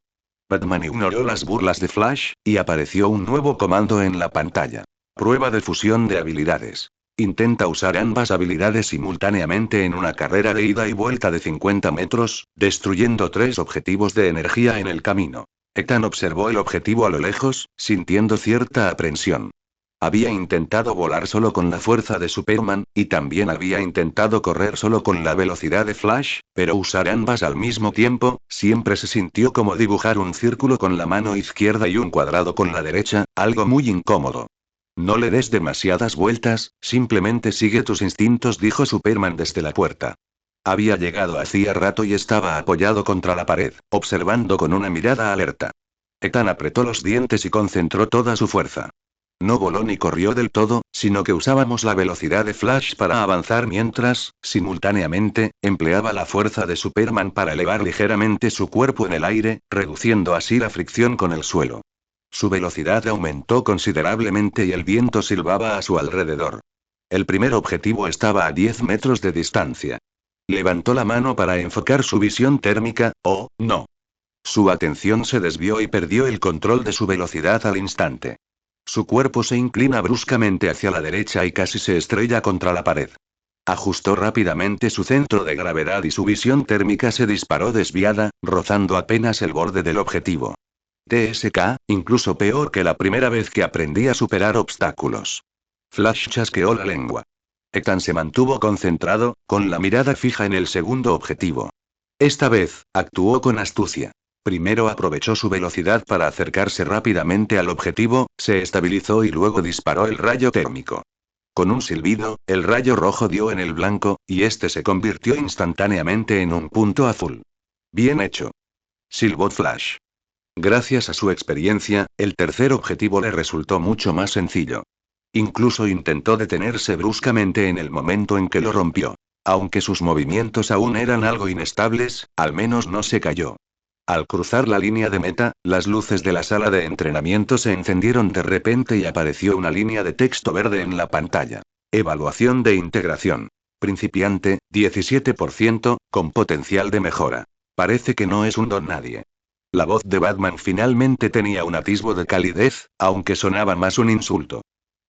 Batman ignoró las burlas de Flash, y apareció un nuevo comando en la pantalla. Prueba de fusión de habilidades. Intenta usar ambas habilidades simultáneamente en una carrera de ida y vuelta de 50 metros, destruyendo 3 objetivos de energía en el camino. Ethan observó el objetivo a lo lejos, sintiendo cierta aprensión. Había intentado volar solo con la fuerza de Superman, y también había intentado correr solo con la velocidad de Flash, pero usar ambas al mismo tiempo, siempre se sintió como dibujar un círculo con la mano izquierda y un cuadrado con la derecha, algo muy incómodo. No le des demasiadas vueltas, simplemente sigue tus instintos, dijo Superman desde la puerta. Había llegado hacía rato y estaba apoyado contra la pared, observando con una mirada alerta. Ethan apretó los dientes y concentró toda su fuerza. No voló ni corrió del todo, sino que usábamos la velocidad de Flash para avanzar mientras, simultáneamente, empleaba la fuerza de Superman para elevar ligeramente su cuerpo en el aire, reduciendo así la fricción con el suelo. Su velocidad aumentó considerablemente y el viento silbaba a su alrededor. El primer objetivo estaba a 10 metros de distancia. Levantó la mano para enfocar su visión térmica, ¡oh, no! Su atención se desvió y perdió el control de su velocidad al instante. Su cuerpo se inclina bruscamente hacia la derecha y casi se estrella contra la pared. Ajustó rápidamente su centro de gravedad y su visión térmica se disparó desviada, rozando apenas el borde del objetivo. TSK, incluso peor que la primera vez que aprendí a superar obstáculos. Flash chasqueó la lengua. Ethan se mantuvo concentrado, con la mirada fija en el segundo objetivo. Esta vez, actuó con astucia. Primero aprovechó su velocidad para acercarse rápidamente al objetivo, se estabilizó y luego disparó el rayo térmico. Con un silbido, el rayo rojo dio en el blanco, y este se convirtió instantáneamente en un punto azul. Bien hecho. Silbó Flash. Gracias a su experiencia, el tercer objetivo le resultó mucho más sencillo. Incluso intentó detenerse bruscamente en el momento en que lo rompió. Aunque sus movimientos aún eran algo inestables, al menos no se cayó. Al cruzar la línea de meta, las luces de la sala de entrenamiento se encendieron de repente y apareció una línea de texto verde en la pantalla. Evaluación de integración. Principiante, 17%, con potencial de mejora. Parece que no es un don nadie. La voz de Batman finalmente tenía un atisbo de calidez, aunque sonaba más un insulto.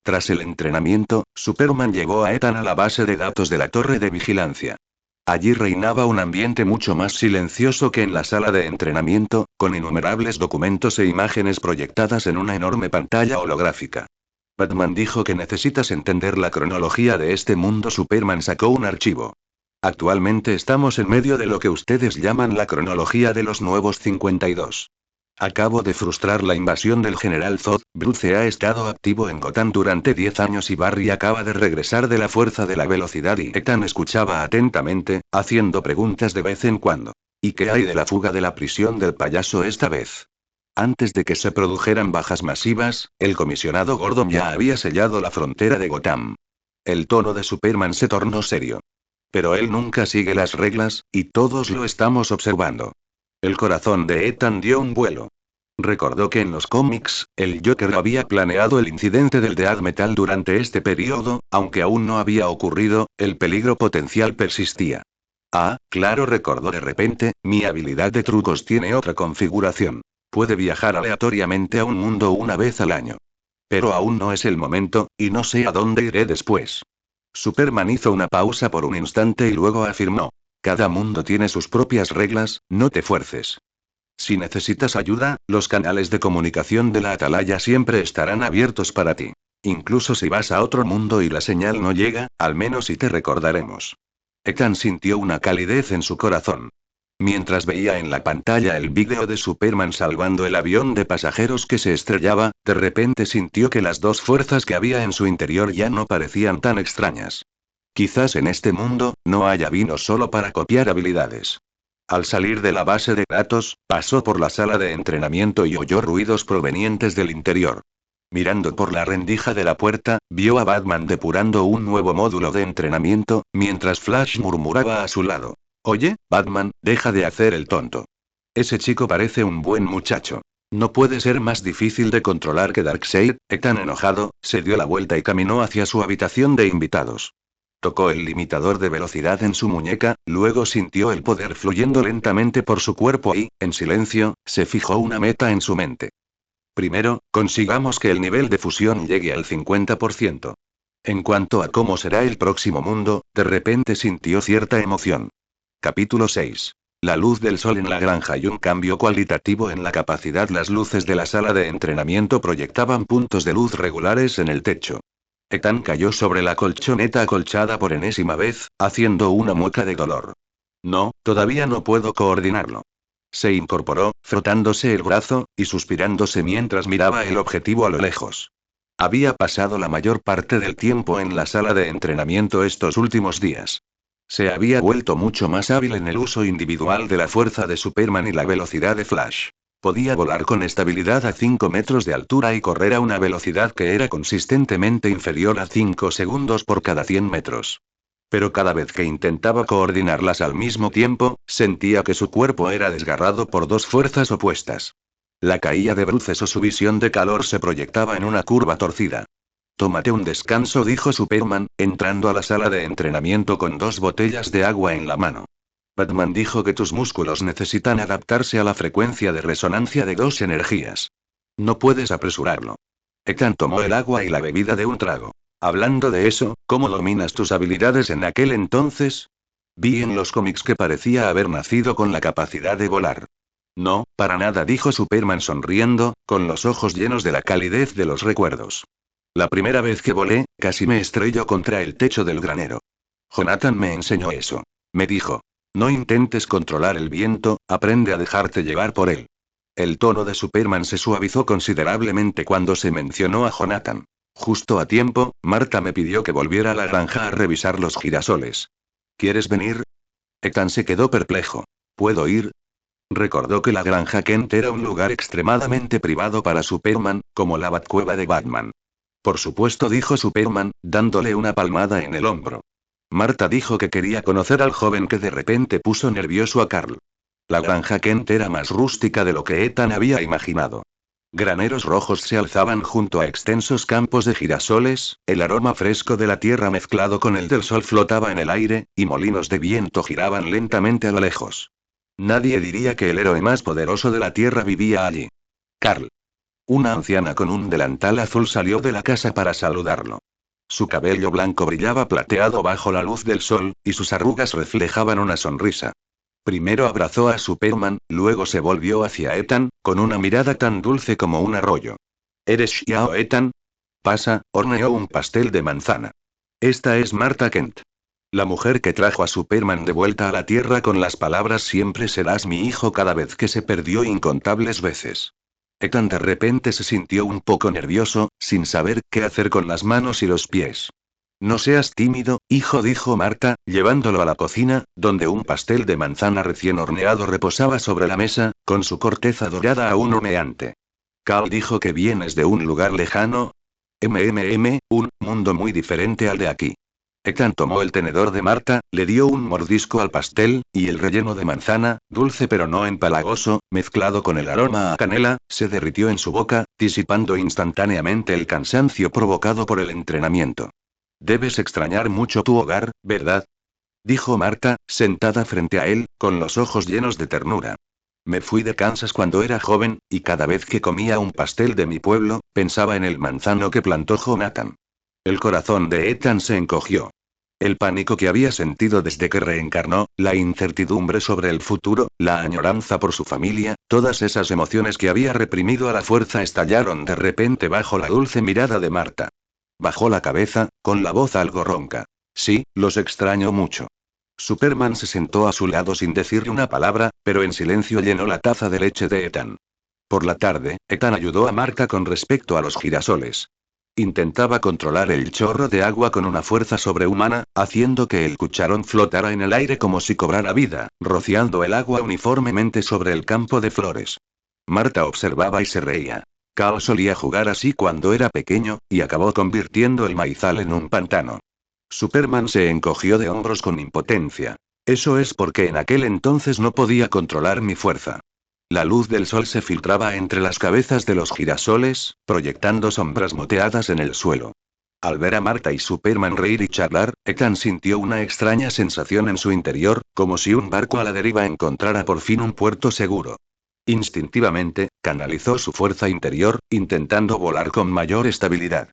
Tras el entrenamiento, Superman llevó a Ethan a la base de datos de la torre de vigilancia. Allí reinaba un ambiente mucho más silencioso que en la sala de entrenamiento, con innumerables documentos e imágenes proyectadas en una enorme pantalla holográfica. Batman dijo que necesitas entender la cronología de este mundo. Superman sacó un archivo. Actualmente estamos en medio de lo que ustedes llaman la cronología de los nuevos 52. Acabo de frustrar la invasión del general Zod. Bruce ha estado activo en Gotham durante 10 años y Barry acaba de regresar de la fuerza de la velocidad y Ethan escuchaba atentamente, haciendo preguntas de vez en cuando. ¿Y qué hay de la fuga de la prisión del payaso esta vez? Antes de que se produjeran bajas masivas, el comisionado Gordon ya había sellado la frontera de Gotham. El tono de Superman se tornó serio. Pero él nunca sigue las reglas, y todos lo estamos observando. El corazón de Ethan dio un vuelo. Recordó que en los cómics, el Joker había planeado el incidente del Death Metal durante este periodo, aunque aún no había ocurrido, el peligro potencial persistía. Ah, claro, recordó de repente, mi habilidad de trucos tiene otra configuración. Puede viajar aleatoriamente a un mundo una vez al año. Pero aún no es el momento, y no sé a dónde iré después. Superman hizo una pausa por un instante y luego afirmó. Cada mundo tiene sus propias reglas, no te fuerces. Si necesitas ayuda, los canales de comunicación de la Atalaya siempre estarán abiertos para ti. Incluso si vas a otro mundo y la señal no llega, al menos sí te recordaremos. Ethan sintió una calidez en su corazón. Mientras veía en la pantalla el vídeo de Superman salvando el avión de pasajeros que se estrellaba, de repente sintió que las dos fuerzas que había en su interior ya no parecían tan extrañas. Quizás en este mundo, no haya vino solo para copiar habilidades. Al salir de la base de datos, pasó por la sala de entrenamiento y oyó ruidos provenientes del interior. Mirando por la rendija de la puerta, vio a Batman depurando un nuevo módulo de entrenamiento, mientras Flash murmuraba a su lado. Oye, Batman, deja de hacer el tonto. Ese chico parece un buen muchacho. No puede ser más difícil de controlar que Darkseid. Ethan enojado, se dio la vuelta y caminó hacia su habitación de invitados. Tocó el limitador de velocidad en su muñeca, luego sintió el poder fluyendo lentamente por su cuerpo y, en silencio, se fijó una meta en su mente. Primero, consigamos que el nivel de fusión llegue al 50%. En cuanto a cómo será el próximo mundo, de repente sintió cierta emoción. Capítulo 6. La luz del sol en la granja y un cambio cualitativo en la capacidad. Las luces de la sala de entrenamiento proyectaban puntos de luz regulares en el techo. Ethan cayó sobre la colchoneta acolchada por enésima vez, haciendo una mueca de dolor. No, todavía no puedo coordinarlo. Se incorporó, frotándose el brazo, y suspirándose mientras miraba el objetivo a lo lejos. Había pasado la mayor parte del tiempo en la sala de entrenamiento estos últimos días. Se había vuelto mucho más hábil en el uso individual de la fuerza de Superman y la velocidad de Flash. Podía volar con estabilidad a 5 metros de altura y correr a una velocidad que era consistentemente inferior a 5 segundos por cada 100 metros. Pero cada vez que intentaba coordinarlas al mismo tiempo, sentía que su cuerpo era desgarrado por dos fuerzas opuestas. La caída de bruces o su visión de calor se proyectaba en una curva torcida. Tómate un descanso, dijo Superman, entrando a la sala de entrenamiento con 2 botellas de agua en la mano. Batman dijo que tus músculos necesitan adaptarse a la frecuencia de resonancia de 2 energías. No puedes apresurarlo. Ethan tomó el agua y la bebida de un trago. Hablando de eso, ¿cómo dominas tus habilidades en aquel entonces? Vi en los cómics que parecía haber nacido con la capacidad de volar. No, para nada, dijo Superman sonriendo, con los ojos llenos de la calidez de los recuerdos. La primera vez que volé, casi me estrelló contra el techo del granero. Jonathan me enseñó eso. Me dijo. No intentes controlar el viento, aprende a dejarte llevar por él. El tono de Superman se suavizó considerablemente cuando se mencionó a Jonathan. Justo a tiempo, Marta me pidió que volviera a la granja a revisar los girasoles. ¿Quieres venir? Ethan se quedó perplejo. ¿Puedo ir? Recordó que la granja Kent era un lugar extremadamente privado para Superman, como la Batcueva de Batman. Por supuesto, dijo Superman, dándole una palmada en el hombro. Marta dijo que quería conocer al joven que de repente puso nervioso a Carl. La granja Kent era más rústica de lo que Ethan había imaginado. Graneros rojos se alzaban junto a extensos campos de girasoles, el aroma fresco de la tierra mezclado con el del sol flotaba en el aire, y molinos de viento giraban lentamente a lo lejos. Nadie diría que el héroe más poderoso de la Tierra vivía allí. Carl. Una anciana con un delantal azul salió de la casa para saludarlo. Su cabello blanco brillaba plateado bajo la luz del sol, y sus arrugas reflejaban una sonrisa. Primero abrazó a Superman, luego se volvió hacia Ethan, con una mirada tan dulce como un arroyo. ¿Eres Xiao Ethan? Pasa, horneó un pastel de manzana. Esta es Martha Kent. La mujer que trajo a Superman de vuelta a la Tierra con las palabras siempre serás mi hijo cada vez que se perdió incontables veces. Ethan de repente se sintió un poco nervioso, sin saber qué hacer con las manos y los pies. No seas tímido, hijo, dijo Marta, llevándolo a la cocina, donde un pastel de manzana recién horneado reposaba sobre la mesa, con su corteza dorada aún humeante. Carl dijo que vienes de un lugar lejano. Un mundo muy diferente al de aquí. Ethan tomó el tenedor de Marta, le dio un mordisco al pastel, y el relleno de manzana, dulce pero no empalagoso, mezclado con el aroma a canela, se derritió en su boca, disipando instantáneamente el cansancio provocado por el entrenamiento. Debes extrañar mucho tu hogar, ¿verdad? Dijo Marta, sentada frente a él, con los ojos llenos de ternura. Me fui de Kansas cuando era joven, y cada vez que comía un pastel de mi pueblo, pensaba en el manzano que plantó Jonathan. El corazón de Ethan se encogió. El pánico que había sentido desde que reencarnó, la incertidumbre sobre el futuro, la añoranza por su familia, todas esas emociones que había reprimido a la fuerza estallaron de repente bajo la dulce mirada de Marta. Bajó la cabeza, con la voz algo ronca. Sí, los extraño mucho. Superman se sentó a su lado sin decirle una palabra, pero en silencio llenó la taza de leche de Ethan. Por la tarde, Ethan ayudó a Marta con respecto a los girasoles. Intentaba controlar el chorro de agua con una fuerza sobrehumana, haciendo que el cucharón flotara en el aire como si cobrara vida, rociando el agua uniformemente sobre el campo de flores. Marta observaba y se reía. Carl solía jugar así cuando era pequeño, y acabó convirtiendo el maizal en un pantano. Superman se encogió de hombros con impotencia. Eso es porque en aquel entonces no podía controlar mi fuerza. La luz del sol se filtraba entre las cabezas de los girasoles, proyectando sombras moteadas en el suelo. Al ver a Marta y Superman reír y charlar, Ethan sintió una extraña sensación en su interior, como si un barco a la deriva encontrara por fin un puerto seguro. Instintivamente, canalizó su fuerza interior, intentando volar con mayor estabilidad.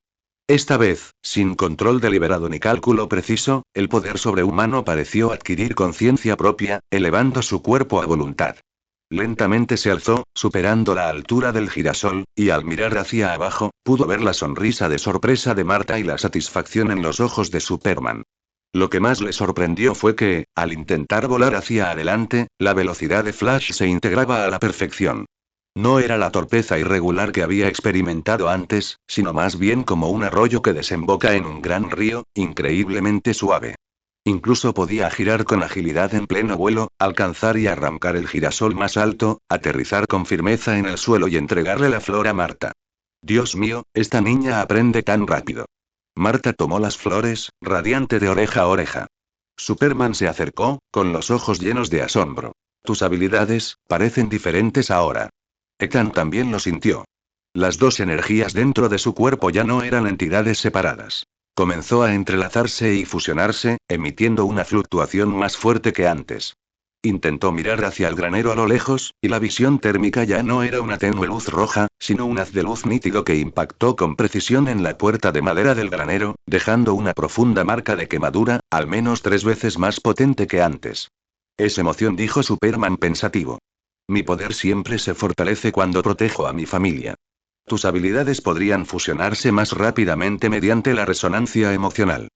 Esta vez, sin control deliberado ni cálculo preciso, el poder sobrehumano pareció adquirir conciencia propia, elevando su cuerpo a voluntad. Lentamente se alzó, superando la altura del girasol, y al mirar hacia abajo, pudo ver la sonrisa de sorpresa de Marta y la satisfacción en los ojos de Superman. Lo que más le sorprendió fue que, al intentar volar hacia adelante, la velocidad de Flash se integraba a la perfección. No era la torpeza irregular que había experimentado antes, sino más bien como un arroyo que desemboca en un gran río, increíblemente suave. Incluso podía girar con agilidad en pleno vuelo, alcanzar y arrancar el girasol más alto, aterrizar con firmeza en el suelo y entregarle la flor a Marta. Dios mío, esta niña aprende tan rápido. Marta tomó las flores, radiante de oreja a oreja. Superman se acercó, con los ojos llenos de asombro. Tus habilidades, parecen diferentes ahora. Ethan también lo sintió. Las dos energías dentro de su cuerpo ya no eran entidades separadas. Comenzó a entrelazarse y fusionarse, emitiendo una fluctuación más fuerte que antes. Intentó mirar hacia el granero a lo lejos, y la visión térmica ya no era una tenue luz roja, sino un haz de luz nítido que impactó con precisión en la puerta de madera del granero, dejando una profunda marca de quemadura, al menos 3 veces más potente que antes. Es emoción, dijo Superman pensativo. Mi poder siempre se fortalece cuando protejo a mi familia. Tus habilidades podrían fusionarse más rápidamente mediante la resonancia emocional.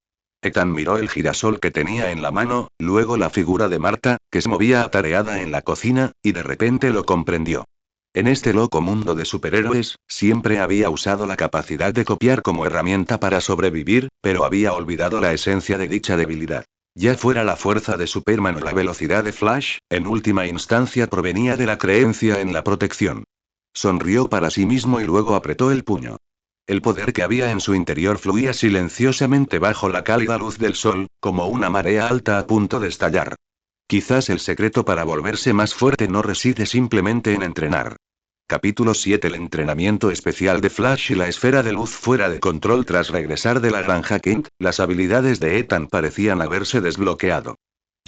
Ethan miró el girasol que tenía en la mano, luego la figura de Marta, que se movía atareada en la cocina, y de repente lo comprendió. En este loco mundo de superhéroes, siempre había usado la capacidad de copiar como herramienta para sobrevivir, pero había olvidado la esencia de dicha debilidad. Ya fuera la fuerza de Superman o la velocidad de Flash, en última instancia provenía de la creencia en la protección. Sonrió para sí mismo y luego apretó el puño. El poder que había en su interior fluía silenciosamente bajo la cálida luz del sol, como una marea alta a punto de estallar. Quizás el secreto para volverse más fuerte no reside simplemente en entrenar. Capítulo 7. El entrenamiento especial de Flash y la esfera de luz fuera de control. Tras regresar de la granja Kent, las habilidades de Ethan parecían haberse desbloqueado.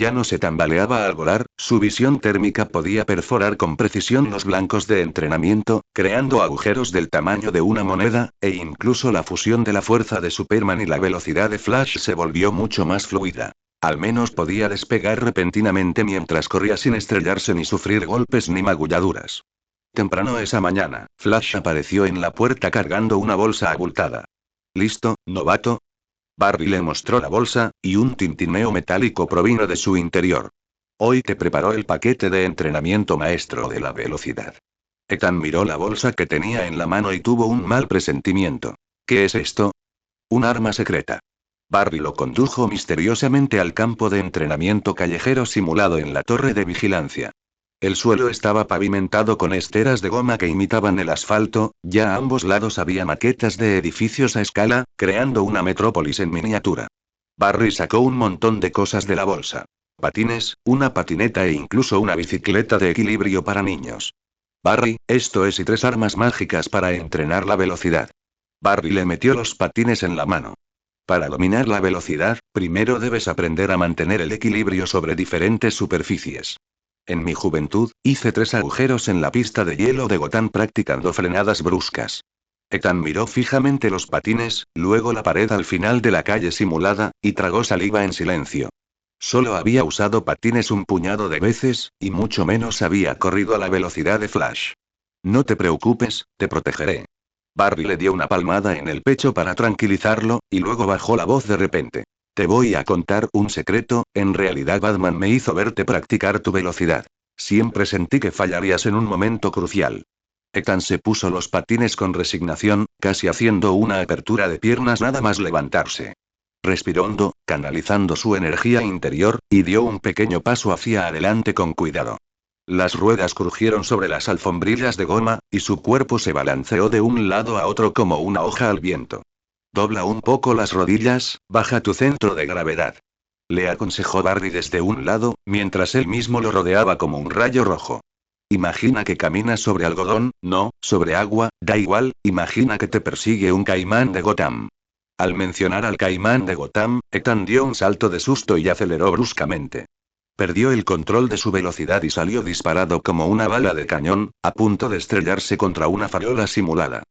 Ya no se tambaleaba al volar, su visión térmica podía perforar con precisión los blancos de entrenamiento, creando agujeros del tamaño de una moneda, e incluso la fusión de la fuerza de Superman y la velocidad de Flash se volvió mucho más fluida. Al menos podía despegar repentinamente mientras corría sin estrellarse ni sufrir golpes ni magulladuras. Temprano esa mañana, Flash apareció en la puerta cargando una bolsa abultada. ¿Listo, novato? Barry le mostró la bolsa, y un tintineo metálico provino de su interior. Hoy te preparó el paquete de entrenamiento maestro de la velocidad. Ethan miró la bolsa que tenía en la mano y tuvo un mal presentimiento. ¿Qué es esto? Un arma secreta. Barry lo condujo misteriosamente al campo de entrenamiento callejero simulado en la torre de vigilancia. El suelo estaba pavimentado con esteras de goma que imitaban el asfalto, ya a ambos lados había maquetas de edificios a escala, creando una metrópolis en miniatura. Barry sacó un montón de cosas de la bolsa. Patines, una patineta e incluso una bicicleta de equilibrio para niños. Barry, esto es y 3 armas mágicas para entrenar la velocidad. Barry le metió los patines en la mano. Para dominar la velocidad, primero debes aprender a mantener el equilibrio sobre diferentes superficies. En mi juventud, hice 3 agujeros en la pista de hielo de Gotham practicando frenadas bruscas. Ethan miró fijamente los patines, luego la pared al final de la calle simulada, y tragó saliva en silencio. Solo había usado patines un puñado de veces, y mucho menos había corrido a la velocidad de Flash. No te preocupes, te protegeré. Barry le dio una palmada en el pecho para tranquilizarlo, y luego bajó la voz de repente. Te voy a contar un secreto, en realidad Batman me hizo verte practicar tu velocidad. Siempre sentí que fallarías en un momento crucial. Ethan se puso los patines con resignación, casi haciendo una apertura de piernas nada más levantarse. Respiró hondo, canalizando su energía interior, y dio un pequeño paso hacia adelante con cuidado. Las ruedas crujieron sobre las alfombrillas de goma, y su cuerpo se balanceó de un lado a otro como una hoja al viento. Dobla un poco las rodillas, baja tu centro de gravedad. Le aconsejó Barry desde un lado, mientras él mismo lo rodeaba como un rayo rojo. Imagina que caminas sobre algodón, no, sobre agua, da igual, imagina que te persigue un caimán de Gotham. Al mencionar al caimán de Gotham, Ethan dio un salto de susto y aceleró bruscamente. Perdió el control de su velocidad y salió disparado como una bala de cañón, a punto de estrellarse contra una farola simulada.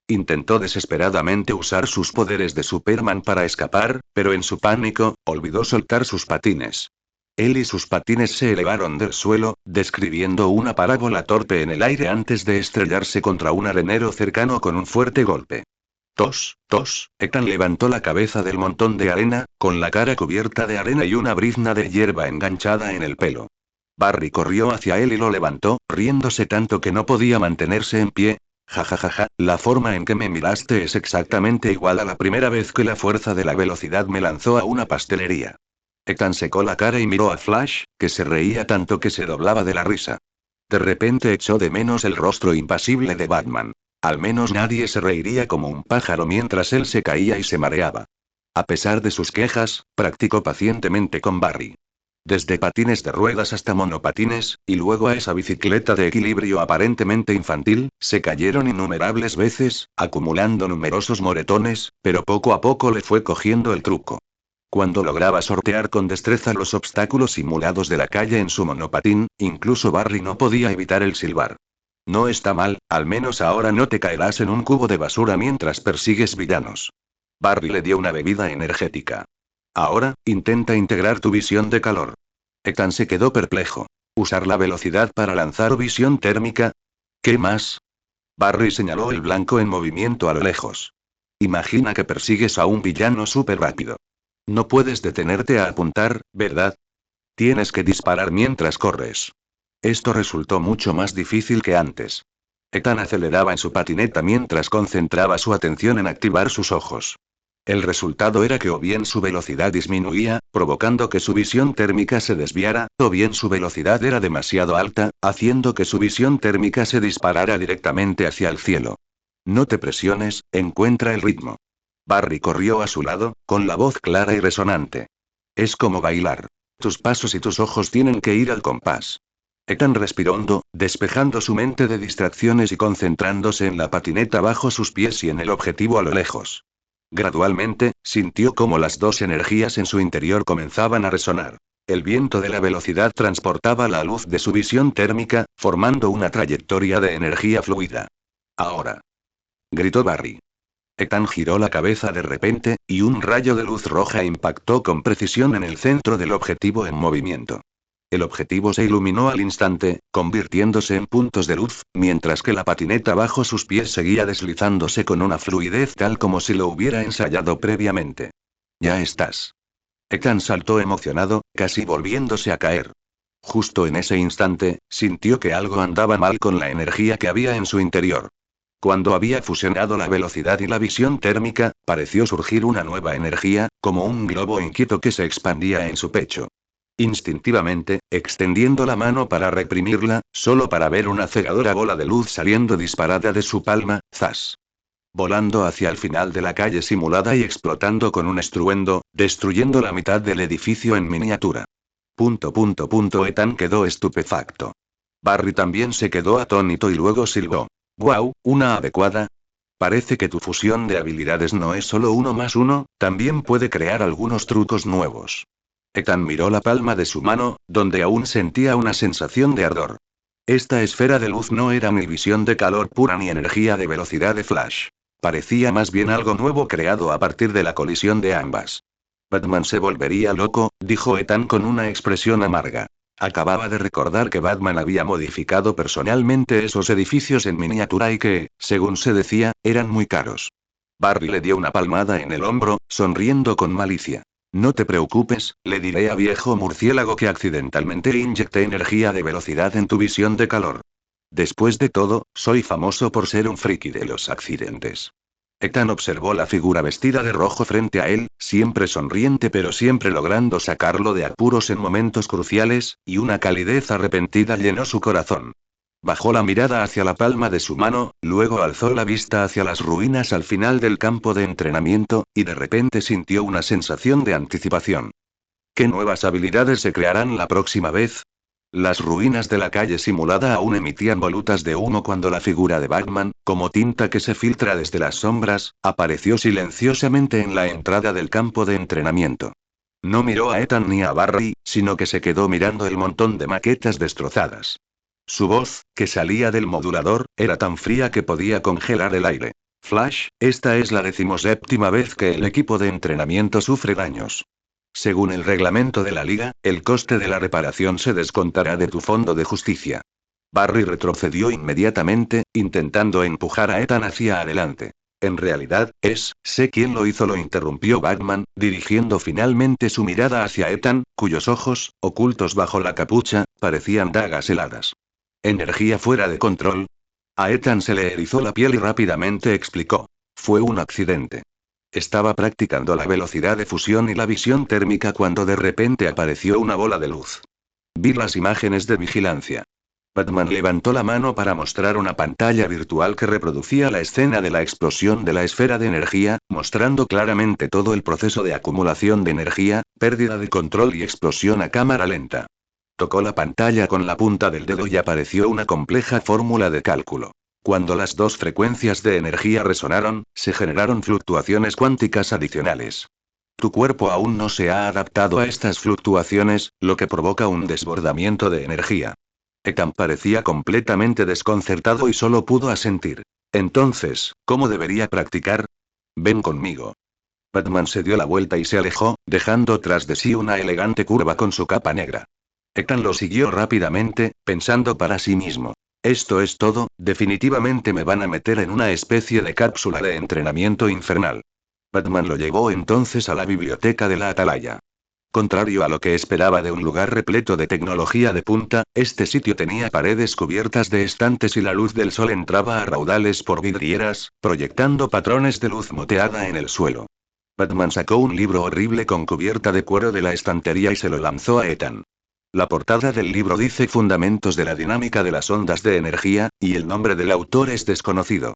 Intentó desesperadamente usar sus poderes de Superman para escapar, pero en su pánico, olvidó soltar sus patines. Él y sus patines se elevaron del suelo, describiendo una parábola torpe en el aire antes de estrellarse contra un arenero cercano con un fuerte golpe. Tos, tos, Ethan levantó la cabeza del montón de arena, con la cara cubierta de arena y una brizna de hierba enganchada en el pelo. Barry corrió hacia él y lo levantó, riéndose tanto que no podía mantenerse en pie. Ja ja ja ja, la forma en que me miraste es exactamente igual a la primera vez que la fuerza de la velocidad me lanzó a una pastelería. Ethan secó la cara y miró a Flash, que se reía tanto que se doblaba de la risa. De repente echó de menos el rostro impasible de Batman. Al menos nadie se reiría como un pájaro mientras él se caía y se mareaba. A pesar de sus quejas, practicó pacientemente con Barry. Desde patines de ruedas hasta monopatines, y luego a esa bicicleta de equilibrio aparentemente infantil, se cayeron innumerables veces, acumulando numerosos moretones, pero poco a poco le fue cogiendo el truco. Cuando lograba sortear con destreza los obstáculos simulados de la calle en su monopatín, incluso Barry no podía evitar el silbar. No está mal, al menos ahora no te caerás en un cubo de basura mientras persigues villanos. Barry le dio una bebida energética. Ahora, intenta integrar tu visión de calor. Ethan se quedó perplejo. ¿Usar la velocidad para lanzar visión térmica? ¿Qué más? Barry señaló el blanco en movimiento a lo lejos. Imagina que persigues a un villano súper rápido. No puedes detenerte a apuntar, ¿verdad? Tienes que disparar mientras corres. Esto resultó mucho más difícil que antes. Ethan aceleraba en su patineta mientras concentraba su atención en activar sus ojos. El resultado era que o bien su velocidad disminuía, provocando que su visión térmica se desviara, o bien su velocidad era demasiado alta, haciendo que su visión térmica se disparara directamente hacia el cielo. No te presiones, encuentra el ritmo. Barry corrió a su lado, con la voz clara y resonante. Es como bailar. Tus pasos y tus ojos tienen que ir al compás. Ethan respiró hondo, despejando su mente de distracciones y concentrándose en la patineta bajo sus pies y en el objetivo a lo lejos. Gradualmente, sintió cómo las dos energías en su interior comenzaban a resonar. El viento de la velocidad transportaba la luz de su visión térmica, formando una trayectoria de energía fluida. Ahora. Gritó Barry. Ethan giró la cabeza de repente, y un rayo de luz roja impactó con precisión en el centro del objetivo en movimiento. El objetivo se iluminó al instante, convirtiéndose en puntos de luz, mientras que la patineta bajo sus pies seguía deslizándose con una fluidez tal como si lo hubiera ensayado previamente. Ya estás. Ethan saltó emocionado, casi volviéndose a caer. Justo en ese instante, sintió que algo andaba mal con la energía que había en su interior. Cuando había fusionado la velocidad y la visión térmica, pareció surgir una nueva energía, como un globo inquieto que se expandía en su pecho. Instintivamente, extendiendo la mano para reprimirla, solo para ver una cegadora bola de luz saliendo disparada de su palma, ¡zas! Volando hacia el final de la calle simulada y explotando con un estruendo, destruyendo la mitad del edificio en miniatura. Ethan quedó estupefacto. Barry también se quedó atónito y luego silbó. ¡Guau! ¿Una adecuada? Parece que tu fusión de habilidades no es solo 1+1, también puede crear algunos trucos nuevos. Ethan miró la palma de su mano, donde aún sentía una sensación de ardor. Esta esfera de luz no era ni visión de calor pura ni energía de velocidad de flash. Parecía más bien algo nuevo creado a partir de la colisión de ambas. Batman se volvería loco, dijo Ethan con una expresión amarga. Acababa de recordar que Batman había modificado personalmente esos edificios en miniatura y que, según se decía, eran muy caros. Barry le dio una palmada en el hombro, sonriendo con malicia. No te preocupes, le diré a viejo murciélago que accidentalmente inyecté energía de velocidad en tu visión de calor. Después de todo, soy famoso por ser un friki de los accidentes. Ethan observó la figura vestida de rojo frente a él, siempre sonriente pero siempre logrando sacarlo de apuros en momentos cruciales, y una calidez arrepentida llenó su corazón. Bajó la mirada hacia la palma de su mano, luego alzó la vista hacia las ruinas al final del campo de entrenamiento, y de repente sintió una sensación de anticipación. ¿Qué nuevas habilidades se crearán la próxima vez? Las ruinas de la calle simulada aún emitían volutas de humo cuando la figura de Batman, como tinta que se filtra desde las sombras, apareció silenciosamente en la entrada del campo de entrenamiento. No miró a Ethan ni a Barry, sino que se quedó mirando el montón de maquetas destrozadas. Su voz, que salía del modulador, era tan fría que podía congelar el aire. Flash, esta es la 17ª vez que el equipo de entrenamiento sufre daños. Según el reglamento de la liga, el coste de la reparación se descontará de tu fondo de justicia. Barry retrocedió inmediatamente, intentando empujar a Ethan hacia adelante. En realidad, sé quién lo hizo, lo interrumpió Batman, dirigiendo finalmente su mirada hacia Ethan, cuyos ojos, ocultos bajo la capucha, parecían dagas heladas. ¿Energía fuera de control? A Ethan se le erizó la piel y rápidamente explicó. Fue un accidente. Estaba practicando la velocidad de fusión y la visión térmica cuando de repente apareció una bola de luz. Vi las imágenes de vigilancia. Batman levantó la mano para mostrar una pantalla virtual que reproducía la escena de la explosión de la esfera de energía, mostrando claramente todo el proceso de acumulación de energía, pérdida de control y explosión a cámara lenta. Tocó la pantalla con la punta del dedo y apareció una compleja fórmula de cálculo. Cuando las dos frecuencias de energía resonaron, se generaron fluctuaciones cuánticas adicionales. Tu cuerpo aún no se ha adaptado a estas fluctuaciones, lo que provoca un desbordamiento de energía. Ethan parecía completamente desconcertado y solo pudo asentir. Entonces, ¿cómo debería practicar? Ven conmigo. Batman se dio la vuelta y se alejó, dejando tras de sí una elegante curva con su capa negra. Ethan lo siguió rápidamente, pensando para sí mismo. Esto es todo, definitivamente me van a meter en una especie de cápsula de entrenamiento infernal. Batman lo llevó entonces a la biblioteca de la Atalaya. Contrario a lo que esperaba de un lugar repleto de tecnología de punta, este sitio tenía paredes cubiertas de estantes y la luz del sol entraba a raudales por vidrieras, proyectando patrones de luz moteada en el suelo. Batman sacó un libro horrible con cubierta de cuero de la estantería y se lo lanzó a Ethan. La portada del libro dice Fundamentos de la dinámica de las ondas de energía, y el nombre del autor es desconocido.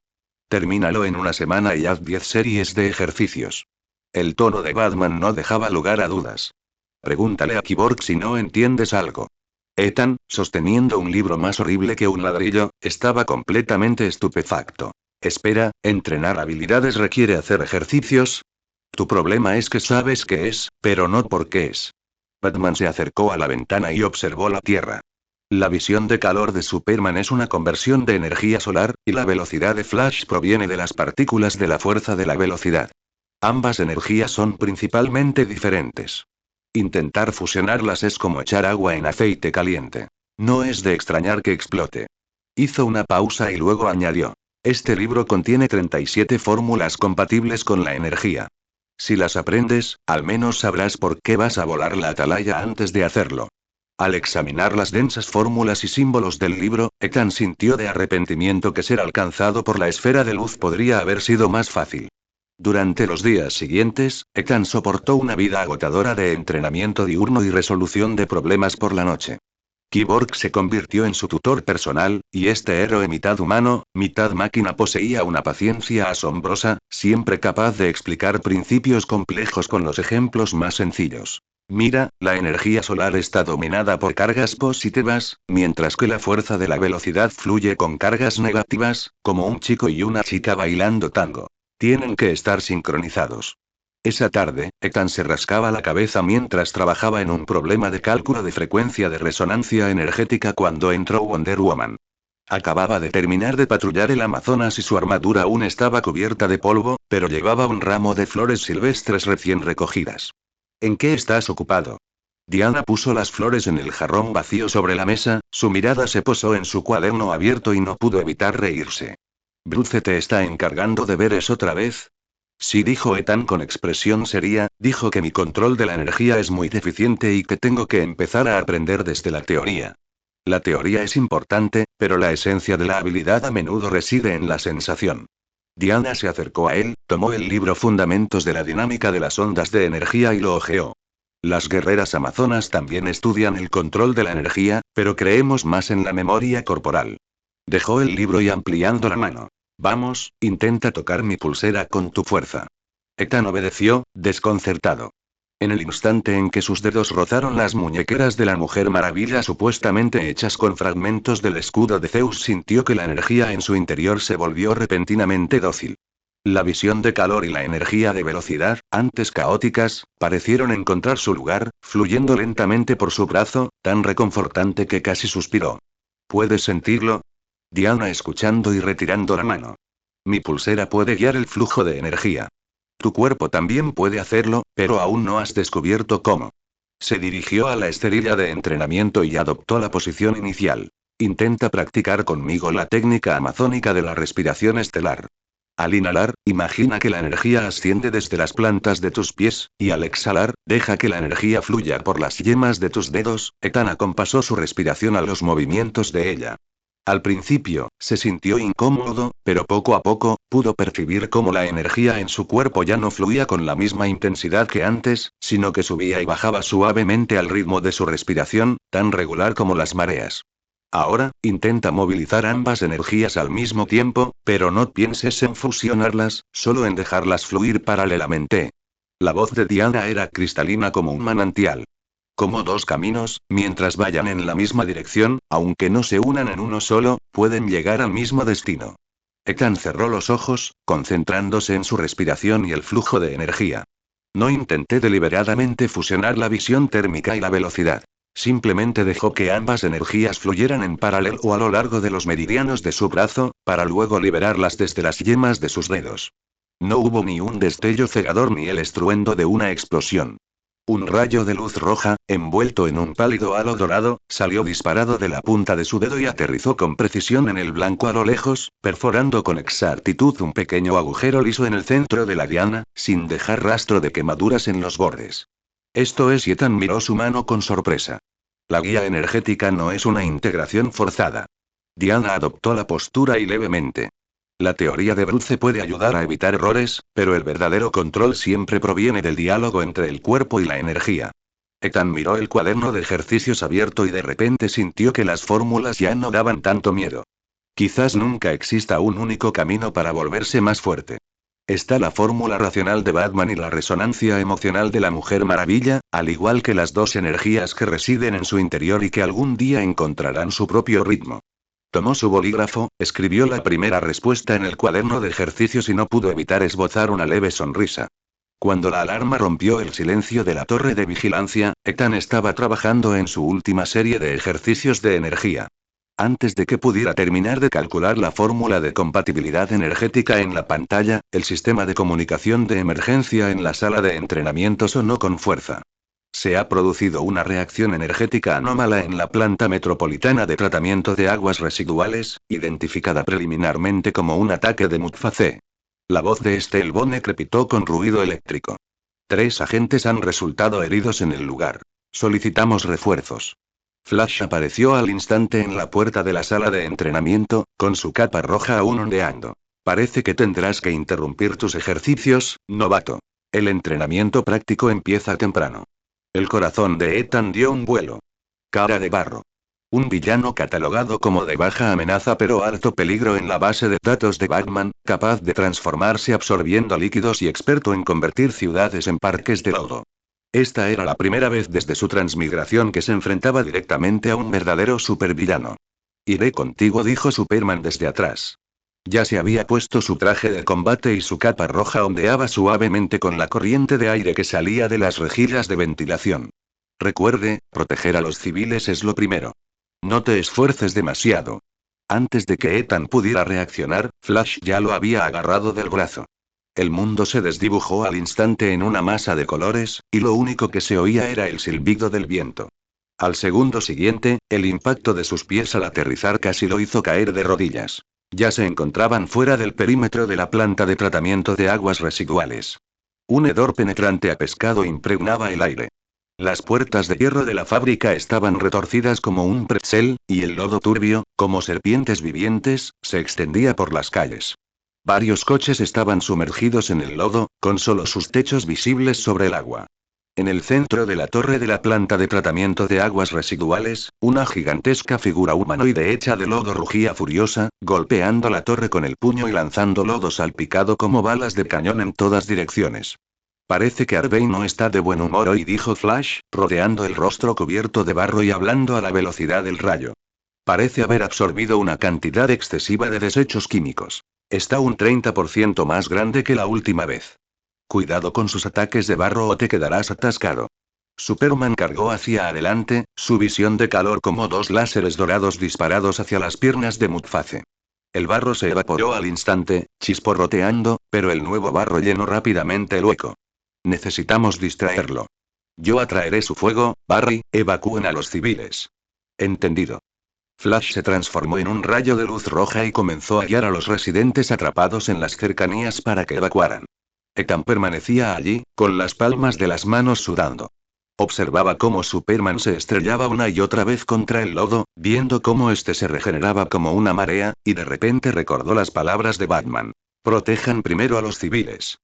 Termínalo en una semana y haz 10 series de ejercicios. El tono de Batman no dejaba lugar a dudas. Pregúntale a Cyborg si no entiendes algo. Ethan, sosteniendo un libro más horrible que un ladrillo, estaba completamente estupefacto. Espera, ¿entrenar habilidades requiere hacer ejercicios? Tu problema es que sabes qué es, pero no por qué es. Batman se acercó a la ventana y observó la Tierra. La visión de calor de Superman es una conversión de energía solar, y la velocidad de Flash proviene de las partículas de la fuerza de la velocidad. Ambas energías son principalmente diferentes. Intentar fusionarlas es como echar agua en aceite caliente. No es de extrañar que explote. Hizo una pausa y luego añadió. Este libro contiene 37 fórmulas compatibles con la energía. Si las aprendes, al menos sabrás por qué vas a volar la atalaya antes de hacerlo. Al examinar las densas fórmulas y símbolos del libro, Ethan sintió de arrepentimiento que ser alcanzado por la esfera de luz podría haber sido más fácil. Durante los días siguientes, Ethan soportó una vida agotadora de entrenamiento diurno y resolución de problemas por la noche. Cyborg se convirtió en su tutor personal, y este héroe mitad humano, mitad máquina poseía una paciencia asombrosa, siempre capaz de explicar principios complejos con los ejemplos más sencillos. Mira, la energía solar está dominada por cargas positivas, mientras que la fuerza de la velocidad fluye con cargas negativas, como un chico y una chica bailando tango. Tienen que estar sincronizados. Esa tarde, Ethan se rascaba la cabeza mientras trabajaba en un problema de cálculo de frecuencia de resonancia energética cuando entró Wonder Woman. Acababa de terminar de patrullar el Amazonas y su armadura aún estaba cubierta de polvo, pero llevaba un ramo de flores silvestres recién recogidas. ¿En qué estás ocupado? Diana puso las flores en el jarrón vacío sobre la mesa, su mirada se posó en su cuaderno abierto y no pudo evitar reírse. ¿Bruce te está encargando deberes otra vez? Sí, dijo Ethan con expresión seria, dijo que mi control de la energía es muy deficiente y que tengo que empezar a aprender desde la teoría. La teoría es importante, pero la esencia de la habilidad a menudo reside en la sensación. Diana se acercó a él, tomó el libro Fundamentos de la dinámica de las ondas de energía y lo hojeó. Las guerreras amazonas también estudian el control de la energía, pero creemos más en la memoria corporal. Dejó el libro y ampliando la mano. Vamos, intenta tocar mi pulsera con tu fuerza. Ethan obedeció, desconcertado. En el instante en que sus dedos rozaron las muñequeras de la Mujer Maravilla supuestamente hechas con fragmentos del escudo de Zeus, sintió que la energía en su interior se volvió repentinamente dócil. La visión de calor y la energía de velocidad, antes caóticas, parecieron encontrar su lugar, fluyendo lentamente por su brazo, tan reconfortante que casi suspiró. ¿Puedes sentirlo? Diana escuchando y retirando la mano. Mi pulsera puede guiar el flujo de energía. Tu cuerpo también puede hacerlo, pero aún no has descubierto cómo. Se dirigió a la esterilla de entrenamiento y adoptó la posición inicial. Intenta practicar conmigo la técnica amazónica de la respiración estelar. Al inhalar, imagina que la energía asciende desde las plantas de tus pies, y al exhalar, deja que la energía fluya por las yemas de tus dedos. Ethan acompasó su respiración a los movimientos de ella. Al principio, se sintió incómodo, pero poco a poco, pudo percibir cómo la energía en su cuerpo ya no fluía con la misma intensidad que antes, sino que subía y bajaba suavemente al ritmo de su respiración, tan regular como las mareas. Ahora, intenta movilizar ambas energías al mismo tiempo, pero no pienses en fusionarlas, solo en dejarlas fluir paralelamente. La voz de Diana era cristalina como un manantial. Como dos caminos, mientras vayan en la misma dirección, aunque no se unan en uno solo, pueden llegar al mismo destino. Ethan cerró los ojos, concentrándose en su respiración y el flujo de energía. No intenté deliberadamente fusionar la visión térmica y la velocidad. Simplemente dejó que ambas energías fluyeran en paralelo a lo largo de los meridianos de su brazo, para luego liberarlas desde las yemas de sus dedos. No hubo ni un destello cegador ni el estruendo de una explosión. Un rayo de luz roja, envuelto en un pálido halo dorado, salió disparado de la punta de su dedo y aterrizó con precisión en el blanco a lo lejos, perforando con exactitud un pequeño agujero liso en el centro de la diana, sin dejar rastro de quemaduras en los bordes. Esto es, y Ethan miró su mano con sorpresa. La guía energética no es una integración forzada. Diana adoptó la postura y levemente. La teoría de Bruce puede ayudar a evitar errores, pero el verdadero control siempre proviene del diálogo entre el cuerpo y la energía. Ethan miró el cuaderno de ejercicios abierto y de repente sintió que las fórmulas ya no daban tanto miedo. Quizás nunca exista un único camino para volverse más fuerte. Está la fórmula racional de Batman y la resonancia emocional de la Mujer Maravilla, al igual que las dos energías que residen en su interior y que algún día encontrarán su propio ritmo. Tomó su bolígrafo, escribió la primera respuesta en el cuaderno de ejercicios y no pudo evitar esbozar una leve sonrisa. Cuando la alarma rompió el silencio de la torre de vigilancia, Ethan estaba trabajando en su última serie de ejercicios de energía. Antes de que pudiera terminar de calcular la fórmula de compatibilidad energética en la pantalla, el sistema de comunicación de emergencia en la sala de entrenamiento sonó con fuerza. Se ha producido una reacción energética anómala en la planta metropolitana de tratamiento de aguas residuales, identificada preliminarmente como un ataque de Mutfacé. La voz de Estelle Bonne crepitó con ruido eléctrico. 3 agentes han resultado heridos en el lugar. Solicitamos refuerzos. Flash apareció al instante en la puerta de la sala de entrenamiento, con su capa roja aún ondeando. Parece que tendrás que interrumpir tus ejercicios, novato. El entrenamiento práctico empieza temprano. El corazón de Ethan dio un vuelo. Cara de barro. Un villano catalogado como de baja amenaza pero alto peligro en la base de datos de Batman, capaz de transformarse absorbiendo líquidos y experto en convertir ciudades en parques de lodo. Esta era la primera vez desde su transmigración que se enfrentaba directamente a un verdadero supervillano. Iré contigo, dijo Superman desde atrás. Ya se había puesto su traje de combate y su capa roja ondeaba suavemente con la corriente de aire que salía de las rejillas de ventilación. Recuerde, proteger a los civiles es lo primero. No te esfuerces demasiado. Antes de que Ethan pudiera reaccionar, Flash ya lo había agarrado del brazo. El mundo se desdibujó al instante en una masa de colores, y lo único que se oía era el silbido del viento. Al segundo siguiente, el impacto de sus pies al aterrizar casi lo hizo caer de rodillas. Ya se encontraban fuera del perímetro de la planta de tratamiento de aguas residuales. Un hedor penetrante a pescado impregnaba el aire. Las puertas de hierro de la fábrica estaban retorcidas como un pretzel, y el lodo turbio, como serpientes vivientes, se extendía por las calles. Varios coches estaban sumergidos en el lodo, con solo sus techos visibles sobre el agua. En el centro de la torre de la planta de tratamiento de aguas residuales, una gigantesca figura humanoide hecha de lodo rugía furiosa, golpeando la torre con el puño y lanzando lodo salpicado como balas de cañón en todas direcciones. Parece que Harvey no está de buen humor hoy, dijo Flash, rodeando el rostro cubierto de barro y hablando a la velocidad del rayo. Parece haber absorbido una cantidad excesiva de desechos químicos. Está un 30% más grande que la última vez. Cuidado con sus ataques de barro o te quedarás atascado. Superman cargó hacia adelante, su visión de calor como 2 láseres dorados disparados hacia las piernas de Mutface. El barro se evaporó al instante, chisporroteando, pero el nuevo barro llenó rápidamente el hueco. Necesitamos distraerlo. Yo atraeré su fuego, Barry, evacúen a los civiles. Entendido. Flash se transformó en un rayo de luz roja y comenzó a guiar a los residentes atrapados en las cercanías para que evacuaran. Ethan permanecía allí, con las palmas de las manos sudando. Observaba cómo Superman se estrellaba una y otra vez contra el lodo, viendo cómo este se regeneraba como una marea, y de repente recordó las palabras de Batman. Protejan primero a los civiles.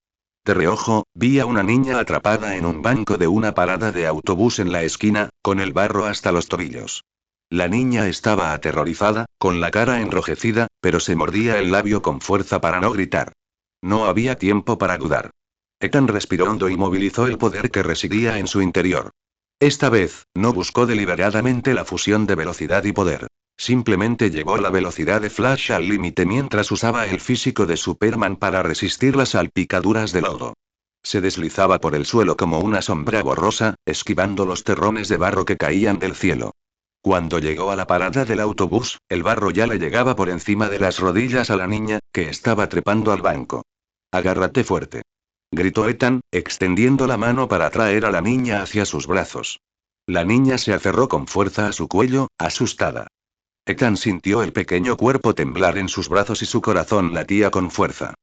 De reojo, vi a una niña atrapada en un banco de una parada de autobús en la esquina, con el barro hasta los tobillos. La niña estaba aterrorizada, con la cara enrojecida, pero se mordía el labio con fuerza para no gritar. No había tiempo para dudar. Ethan respiró hondo y movilizó el poder que residía en su interior. Esta vez, no buscó deliberadamente la fusión de velocidad y poder. Simplemente llevó la velocidad de Flash al límite mientras usaba el físico de Superman para resistir las salpicaduras de lodo. Se deslizaba por el suelo como una sombra borrosa, esquivando los terrones de barro que caían del cielo. Cuando llegó a la parada del autobús, el barro ya le llegaba por encima de las rodillas a la niña, que estaba trepando al banco. Agárrate fuerte. Gritó Ethan, extendiendo la mano para atraer a la niña hacia sus brazos. La niña se aferró con fuerza a su cuello, asustada. Ethan sintió el pequeño cuerpo temblar en sus brazos y su corazón latía con fuerza.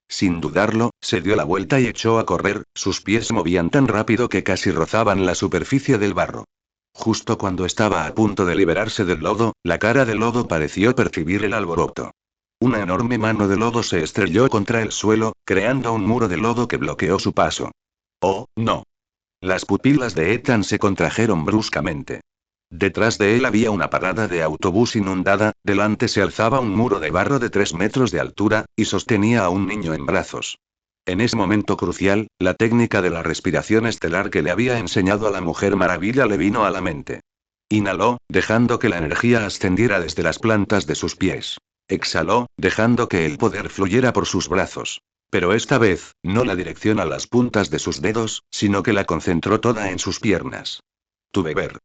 Sin dudarlo, se dio la vuelta y echó a correr, sus pies se movían tan rápido que casi rozaban la superficie del barro. Justo cuando estaba a punto de liberarse del lodo, la cara de lodo pareció percibir el alboroto. Una enorme mano de lodo se estrelló contra el suelo, creando un muro de lodo que bloqueó su paso. ¡Oh, no! Las pupilas de Ethan se contrajeron bruscamente. Detrás de él había una parada de autobús inundada, delante se alzaba un muro de barro de 3 metros de altura, y sostenía a un niño en brazos. En ese momento crucial, la técnica de la respiración estelar que le había enseñado a la Mujer Maravilla le vino a la mente. Inhaló, dejando que la energía ascendiera desde las plantas de sus pies. Exhaló, dejando que el poder fluyera por sus brazos. Pero esta vez, no la dirección a las puntas de sus dedos, sino que la concentró toda en sus piernas. Tu beber.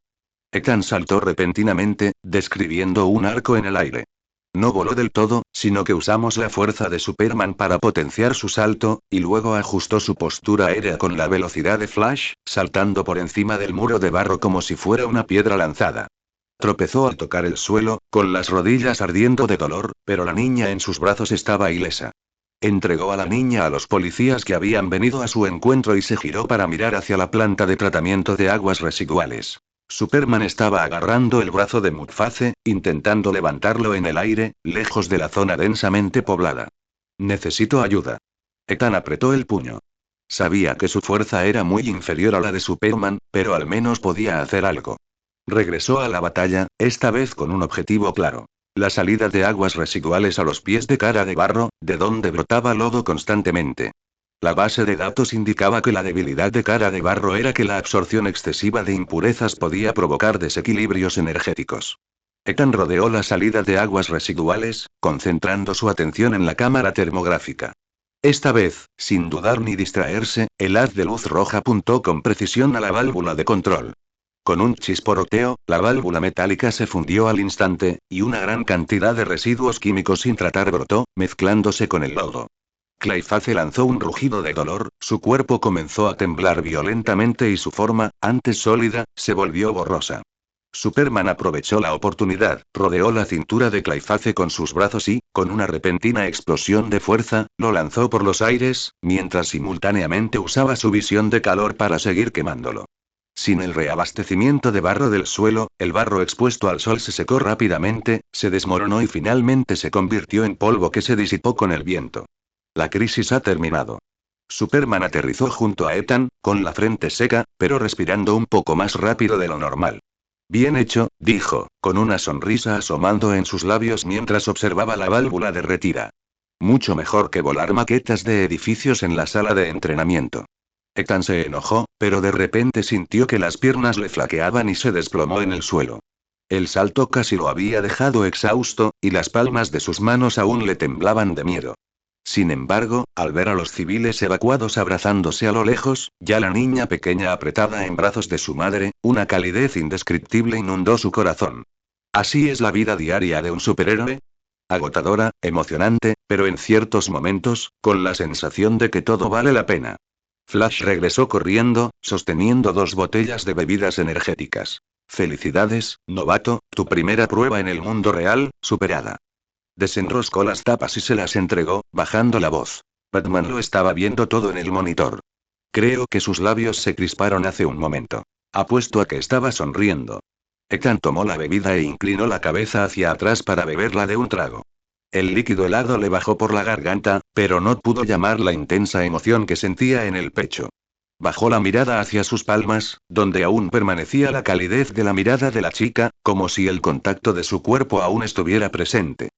Ethan saltó repentinamente, describiendo un arco en el aire. No voló del todo, sino que usamos la fuerza de Superman para potenciar su salto, y luego ajustó su postura aérea con la velocidad de Flash, saltando por encima del muro de barro como si fuera una piedra lanzada. Tropezó al tocar el suelo, con las rodillas ardiendo de dolor, pero la niña en sus brazos estaba ilesa. Entregó a la niña a los policías que habían venido a su encuentro y se giró para mirar hacia la planta de tratamiento de aguas residuales. Superman estaba agarrando el brazo de Mudface, intentando levantarlo en el aire, lejos de la zona densamente poblada. Necesito ayuda. Ethan apretó el puño. Sabía que su fuerza era muy inferior a la de Superman, pero al menos podía hacer algo. Regresó a la batalla, esta vez con un objetivo claro. La salida de aguas residuales a los pies de Cara de Barro, de donde brotaba lodo constantemente. La base de datos indicaba que la debilidad de Cara de Barro era que la absorción excesiva de impurezas podía provocar desequilibrios energéticos. Ethan rodeó la salida de aguas residuales, concentrando su atención en la cámara termográfica. Esta vez, sin dudar ni distraerse, el haz de luz roja apuntó con precisión a la válvula de control. Con un chisporroteo, la válvula metálica se fundió al instante, y una gran cantidad de residuos químicos sin tratar brotó, mezclándose con el lodo. Clayface lanzó un rugido de dolor, su cuerpo comenzó a temblar violentamente y su forma, antes sólida, se volvió borrosa. Superman aprovechó la oportunidad, rodeó la cintura de Clayface con sus brazos y, con una repentina explosión de fuerza, lo lanzó por los aires, mientras simultáneamente usaba su visión de calor para seguir quemándolo. Sin el reabastecimiento de barro del suelo, el barro expuesto al sol se secó rápidamente, se desmoronó y finalmente se convirtió en polvo que se disipó con el viento. La crisis ha terminado. Superman aterrizó junto a Ethan, con la frente seca, pero respirando un poco más rápido de lo normal. Bien hecho, dijo, con una sonrisa asomando en sus labios mientras observaba la válvula derretida. Mucho mejor que volar maquetas de edificios en la sala de entrenamiento. Ethan se enojó, pero de repente sintió que las piernas le flaqueaban y se desplomó en el suelo. El salto casi lo había dejado exhausto, y las palmas de sus manos aún le temblaban de miedo. Sin embargo, al ver a los civiles evacuados abrazándose a lo lejos, ya la niña pequeña apretada en brazos de su madre, una calidez indescriptible inundó su corazón. ¿Así es la vida diaria de un superhéroe? Agotadora, emocionante, pero en ciertos momentos, con la sensación de que todo vale la pena. Flash regresó corriendo, sosteniendo 2 botellas de bebidas energéticas. Felicidades, novato, tu primera prueba en el mundo real, superada. Desenroscó las tapas y se las entregó, bajando la voz. Batman lo estaba viendo todo en el monitor. Creo que sus labios se crisparon hace un momento. Apuesto a que estaba sonriendo. Ethan tomó la bebida e inclinó la cabeza hacia atrás para beberla de un trago. El líquido helado le bajó por la garganta, pero no pudo llamar la intensa emoción que sentía en el pecho. Bajó la mirada hacia sus palmas, donde aún permanecía la calidez de la mirada de la chica, como si el contacto de su cuerpo aún estuviera presente.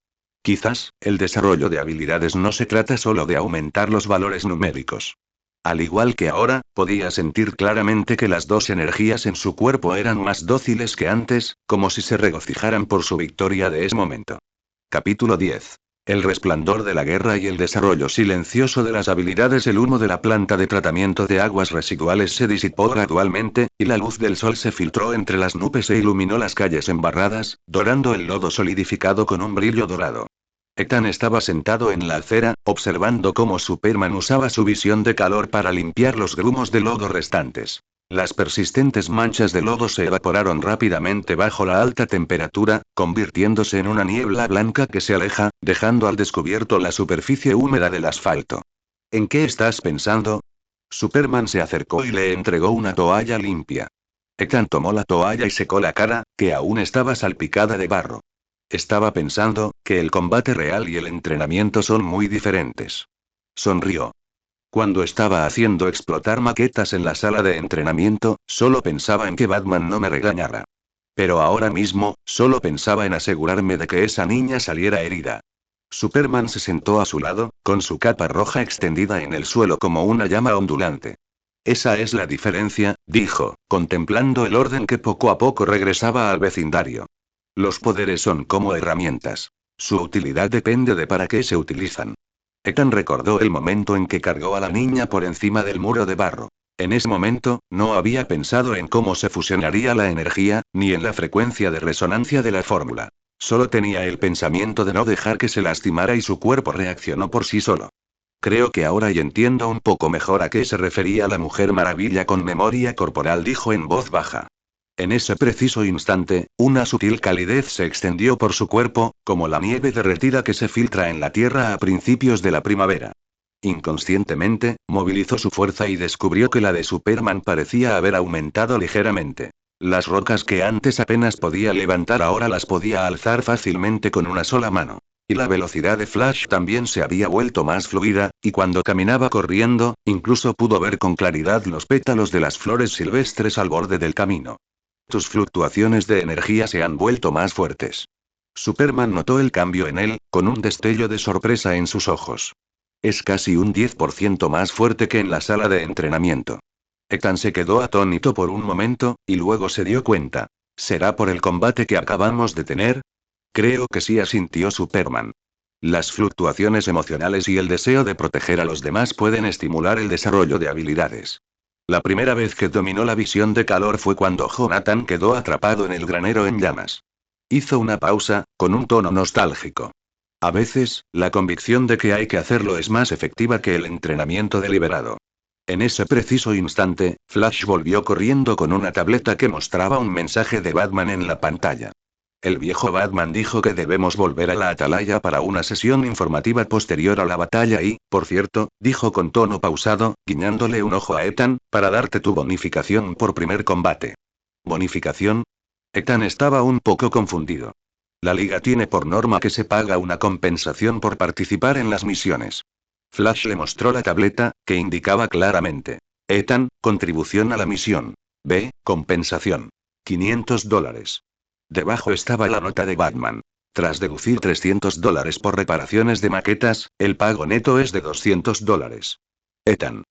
Quizás, el desarrollo de habilidades no se trata solo de aumentar los valores numéricos. Al igual que ahora, podía sentir claramente que las 2 energías en su cuerpo eran más dóciles que antes, como si se regocijaran por su victoria de ese momento. Capítulo 10. El resplandor de la guerra y el desarrollo silencioso de las habilidades. El humo de la planta de tratamiento de aguas residuales se disipó gradualmente, y la luz del sol se filtró entre las nubes e iluminó las calles embarradas, dorando el lodo solidificado con un brillo dorado. Ethan estaba sentado en la acera, observando cómo Superman usaba su visión de calor para limpiar los grumos de lodo restantes. Las persistentes manchas de lodo se evaporaron rápidamente bajo la alta temperatura, convirtiéndose en una niebla blanca que se aleja, dejando al descubierto la superficie húmeda del asfalto. ¿En qué estás pensando? Superman se acercó y le entregó una toalla limpia. Ethan tomó la toalla y secó la cara, que aún estaba salpicada de barro. Estaba pensando que el combate real y el entrenamiento son muy diferentes. Sonrió. Cuando estaba haciendo explotar maquetas en la sala de entrenamiento, solo pensaba en que Batman no me regañara. Pero ahora mismo, solo pensaba en asegurarme de que esa niña saliera herida. Superman se sentó a su lado, con su capa roja extendida en el suelo como una llama ondulante. Esa es la diferencia, dijo, contemplando el orden que poco a poco regresaba al vecindario. Los poderes son como herramientas. Su utilidad depende de para qué se utilizan. Ethan recordó el momento en que cargó a la niña por encima del muro de barro. En ese momento, no había pensado en cómo se fusionaría la energía, ni en la frecuencia de resonancia de la fórmula. Solo tenía el pensamiento de no dejar que se lastimara y su cuerpo reaccionó por sí solo. Creo que ahora y entiendo un poco mejor a qué se refería la Mujer Maravilla con memoria corporal, dijo en voz baja. En ese preciso instante, una sutil calidez se extendió por su cuerpo, como la nieve derretida que se filtra en la tierra a principios de la primavera. Inconscientemente, movilizó su fuerza y descubrió que la de Superman parecía haber aumentado ligeramente. Las rocas que antes apenas podía levantar ahora las podía alzar fácilmente con una sola mano. Y la velocidad de Flash también se había vuelto más fluida, y cuando caminaba corriendo, incluso pudo ver con claridad los pétalos de las flores silvestres al borde del camino. Tus fluctuaciones de energía se han vuelto más fuertes. Superman notó el cambio en él, con un destello de sorpresa en sus ojos. Es casi un 10% más fuerte que en la sala de entrenamiento. Ethan se quedó atónito por un momento, y luego se dio cuenta. ¿Será por el combate que acabamos de tener? Creo que sí, asintió Superman. Las fluctuaciones emocionales y el deseo de proteger a los demás pueden estimular el desarrollo de habilidades. La primera vez que dominó la visión de calor fue cuando Jonathan quedó atrapado en el granero en llamas. Hizo una pausa, con un tono nostálgico. A veces, la convicción de que hay que hacerlo es más efectiva que el entrenamiento deliberado. En ese preciso instante, Flash volvió corriendo con una tableta que mostraba un mensaje de Batman en la pantalla. El viejo Batman dijo que debemos volver a la Atalaya para una sesión informativa posterior a la batalla y, por cierto, dijo con tono pausado, guiñándole un ojo a Ethan, para darte tu bonificación por primer combate. ¿Bonificación? Ethan estaba un poco confundido. La liga tiene por norma que se paga una compensación por participar en las misiones. Flash le mostró la tableta, que indicaba claramente. Ethan, contribución a la misión. B, compensación. $500. Debajo estaba la nota de Batman. Tras deducir $300 por reparaciones de maquetas, el pago neto es de $200. Ethan.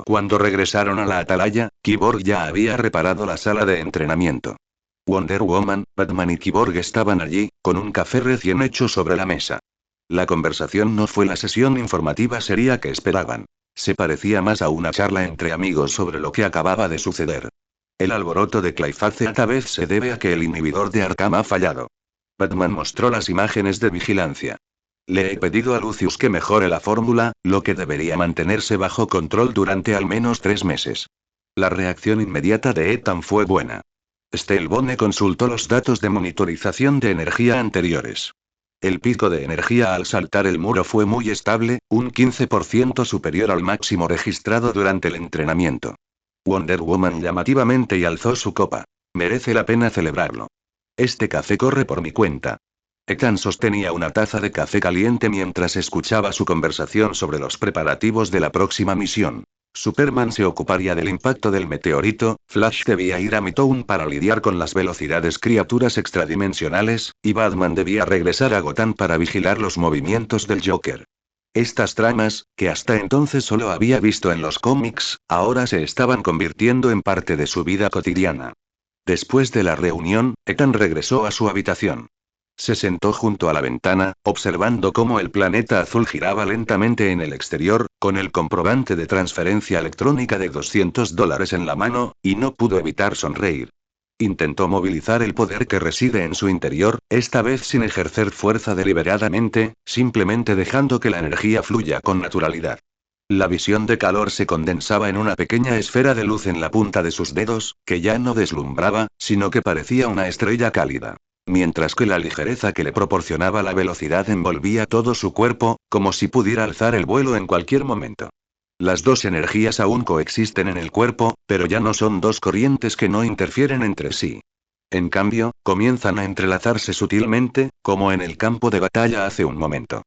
Cuando regresaron a la Atalaya, Cyborg ya había reparado la sala de entrenamiento. Wonder Woman, Batman y Cyborg estaban allí, con un café recién hecho sobre la mesa. La conversación no fue la sesión informativa seria que esperaban. Se parecía más a una charla entre amigos sobre lo que acababa de suceder. El alboroto de Clayface tal vez se debe a que el inhibidor de Arkham ha fallado. Batman mostró las imágenes de vigilancia. Le he pedido a Lucius que mejore la fórmula, lo que debería mantenerse bajo control durante al menos 3 meses. La reacción inmediata de Ethan fue buena. Stelbone consultó los datos de monitorización de energía anteriores. El pico de energía al saltar el muro fue muy estable, un 15% superior al máximo registrado durante el entrenamiento. Wonder Woman llamativamente y alzó su copa. Merece la pena celebrarlo. Este café corre por mi cuenta. Ethan sostenía una taza de café caliente mientras escuchaba su conversación sobre los preparativos de la próxima misión. Superman se ocuparía del impacto del meteorito, Flash debía ir a Midtown para lidiar con las velocidades criaturas extradimensionales, y Batman debía regresar a Gotham para vigilar los movimientos del Joker. Estas tramas, que hasta entonces solo había visto en los cómics, ahora se estaban convirtiendo en parte de su vida cotidiana. Después de la reunión, Ethan regresó a su habitación. Se sentó junto a la ventana, observando cómo el planeta azul giraba lentamente en el exterior, con el comprobante de transferencia electrónica de $200 en la mano, y no pudo evitar sonreír. Intentó movilizar el poder que reside en su interior, esta vez sin ejercer fuerza deliberadamente, simplemente dejando que la energía fluya con naturalidad. La visión de calor se condensaba en una pequeña esfera de luz en la punta de sus dedos, que ya no deslumbraba, sino que parecía una estrella cálida. Mientras que la ligereza que le proporcionaba la velocidad envolvía todo su cuerpo, como si pudiera alzar el vuelo en cualquier momento. Las dos energías aún coexisten en el cuerpo, pero ya no son dos corrientes que no interfieren entre sí. En cambio, comienzan a entrelazarse sutilmente, como en el campo de batalla hace un momento.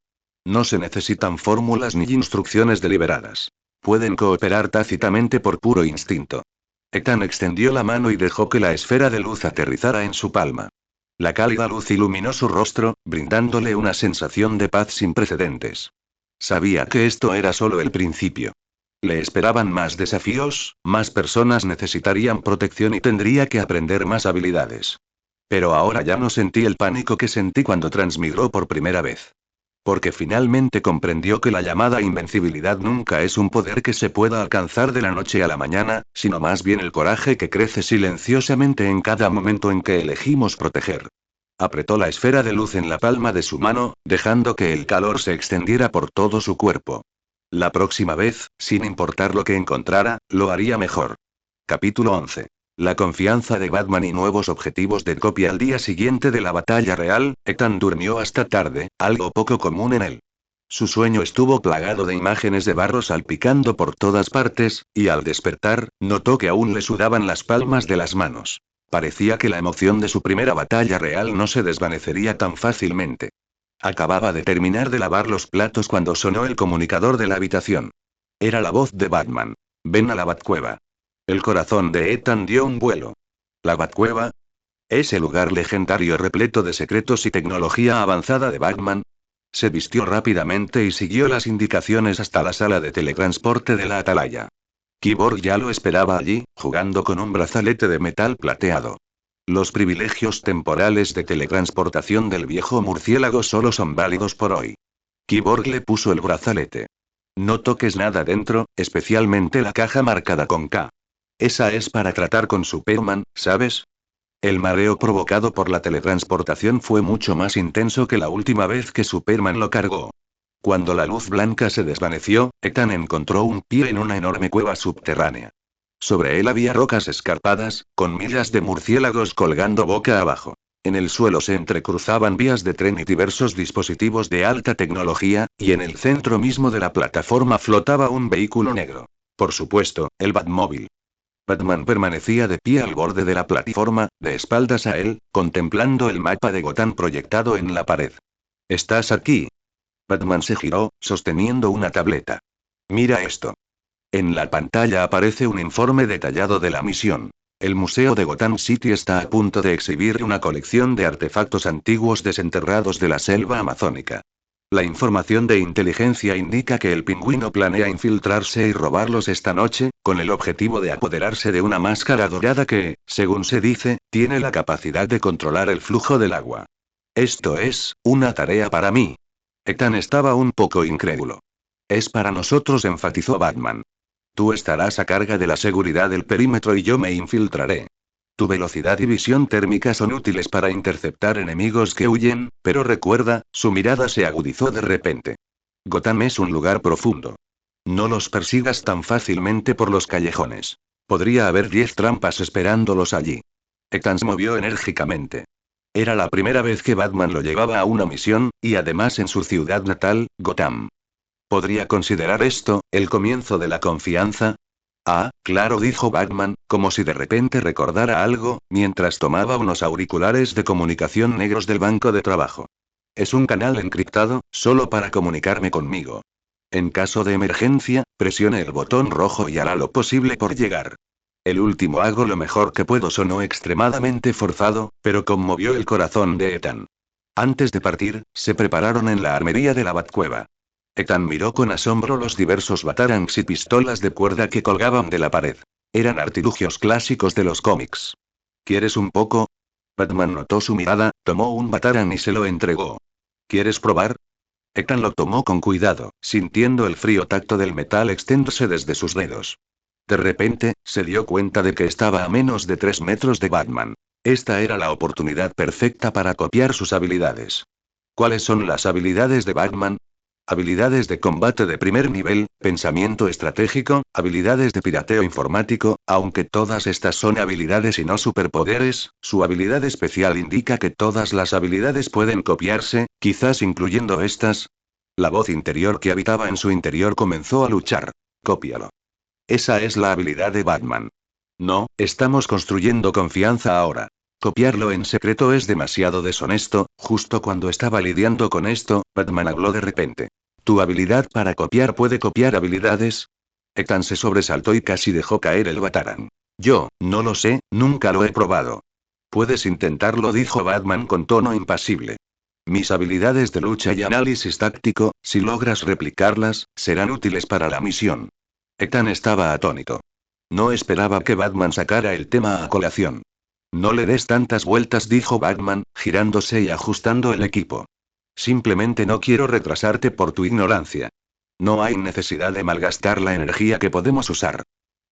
No se necesitan fórmulas ni instrucciones deliberadas. Pueden cooperar tácitamente por puro instinto. Ethan extendió la mano y dejó que la esfera de luz aterrizara en su palma. La cálida luz iluminó su rostro, brindándole una sensación de paz sin precedentes. Sabía que esto era solo el principio. Le esperaban más desafíos, más personas necesitarían protección y tendría que aprender más habilidades. Pero ahora ya no sentí el pánico que sentí cuando transmigró por primera vez. Porque finalmente comprendió que la llamada invencibilidad nunca es un poder que se pueda alcanzar de la noche a la mañana, sino más bien el coraje que crece silenciosamente en cada momento en que elegimos proteger. Apretó la esfera de luz en la palma de su mano, dejando que el calor se extendiera por todo su cuerpo. La próxima vez, sin importar lo que encontrara, lo haría mejor. Capítulo 11. La confianza de Batman y nuevos objetivos de copia. Al día siguiente de la batalla real, Ethan durmió hasta tarde, algo poco común en él. Su sueño estuvo plagado de imágenes de barro salpicando por todas partes, y al despertar, notó que aún le sudaban las palmas de las manos. Parecía que la emoción de su primera batalla real no se desvanecería tan fácilmente. Acababa de terminar de lavar los platos cuando sonó el comunicador de la habitación. Era la voz de Batman. Ven a la Batcueva. El corazón de Ethan dio un vuelo. ¿La Batcueva? ¿Ese lugar legendario repleto de secretos y tecnología avanzada de Batman? Se vistió rápidamente y siguió las indicaciones hasta la sala de teletransporte de la Atalaya. Cyborg ya lo esperaba allí, jugando con un brazalete de metal plateado. Los privilegios temporales de teletransportación del viejo murciélago solo son válidos por hoy. Cyborg le puso el brazalete. No toques nada dentro, especialmente la caja marcada con K. Esa es para tratar con Superman, ¿sabes? El mareo provocado por la teletransportación fue mucho más intenso que la última vez que Superman lo cargó. Cuando la luz blanca se desvaneció, Ethan encontró un pie en una enorme cueva subterránea. Sobre él había rocas escarpadas, con millas de murciélagos colgando boca abajo. En el suelo se entrecruzaban vías de tren y diversos dispositivos de alta tecnología, y en el centro mismo de la plataforma flotaba un vehículo negro. Por supuesto, el Batmóvil. Batman permanecía de pie al borde de la plataforma, de espaldas a él, contemplando el mapa de Gotham proyectado en la pared. ¿Estás aquí? Batman se giró, sosteniendo una tableta. Mira esto. En la pantalla aparece un informe detallado de la misión. El Museo de Gotham City está a punto de exhibir una colección de artefactos antiguos desenterrados de la selva amazónica. La información de inteligencia indica que el Pingüino planea infiltrarse y robarlos esta noche, con el objetivo de apoderarse de una máscara dorada que, según se dice, tiene la capacidad de controlar el flujo del agua. Esto es, una tarea para mí. Ethan estaba un poco incrédulo. Es para nosotros, enfatizó Batman. Tú estarás a cargo de la seguridad del perímetro y yo me infiltraré. Tu velocidad y visión térmica son útiles para interceptar enemigos que huyen, pero recuerda, su mirada se agudizó de repente. Gotham es un lugar profundo. No los persigas tan fácilmente por los callejones. Podría haber 10 trampas esperándolos allí. Ethan se movió enérgicamente. Era la primera vez que Batman lo llevaba a una misión, y además en su ciudad natal, Gotham. ¿Podría considerar esto, el comienzo de la confianza? Ah, claro, dijo Batman, como si de repente recordara algo, mientras tomaba unos auriculares de comunicación negros del banco de trabajo. Es un canal encriptado, solo para comunicarme conmigo. En caso de emergencia, presione el botón rojo y hará lo posible por llegar. El último hago lo mejor que puedo sonó extremadamente forzado, pero conmovió el corazón de Ethan. Antes de partir, se prepararon en la armería de la Batcueva. Ethan miró con asombro los diversos batarangs y pistolas de cuerda que colgaban de la pared. Eran artilugios clásicos de los cómics. ¿Quieres un poco? Batman notó su mirada, tomó un batarang y se lo entregó. ¿Quieres probar? Ethan lo tomó con cuidado, sintiendo el frío tacto del metal extenderse desde sus dedos. De repente, se dio cuenta de que estaba a menos de 3 metros de Batman. Esta era la oportunidad perfecta para copiar sus habilidades. ¿Cuáles son las habilidades de Batman? Habilidades de combate de primer nivel, pensamiento estratégico, habilidades de pirateo informático, aunque todas estas son habilidades y no superpoderes, su habilidad especial indica que todas las habilidades pueden copiarse, quizás incluyendo estas. La voz interior que habitaba en su interior comenzó a luchar. Cópialo. Esa es la habilidad de Batman. No, estamos construyendo confianza ahora. Copiarlo en secreto es demasiado deshonesto. Justo cuando estaba lidiando con esto, Batman habló de repente. ¿Tu habilidad para copiar puede copiar habilidades? Ethan se sobresaltó y casi dejó caer el batarang. Yo, no lo sé, nunca lo he probado. Puedes intentarlo, dijo Batman con tono impasible. Mis habilidades de lucha y análisis táctico, si logras replicarlas, serán útiles para la misión. Ethan estaba atónito. No esperaba que Batman sacara el tema a colación. No le des tantas vueltas, dijo Batman, girándose y ajustando el equipo. Simplemente no quiero retrasarte por tu ignorancia. No hay necesidad de malgastar la energía que podemos usar.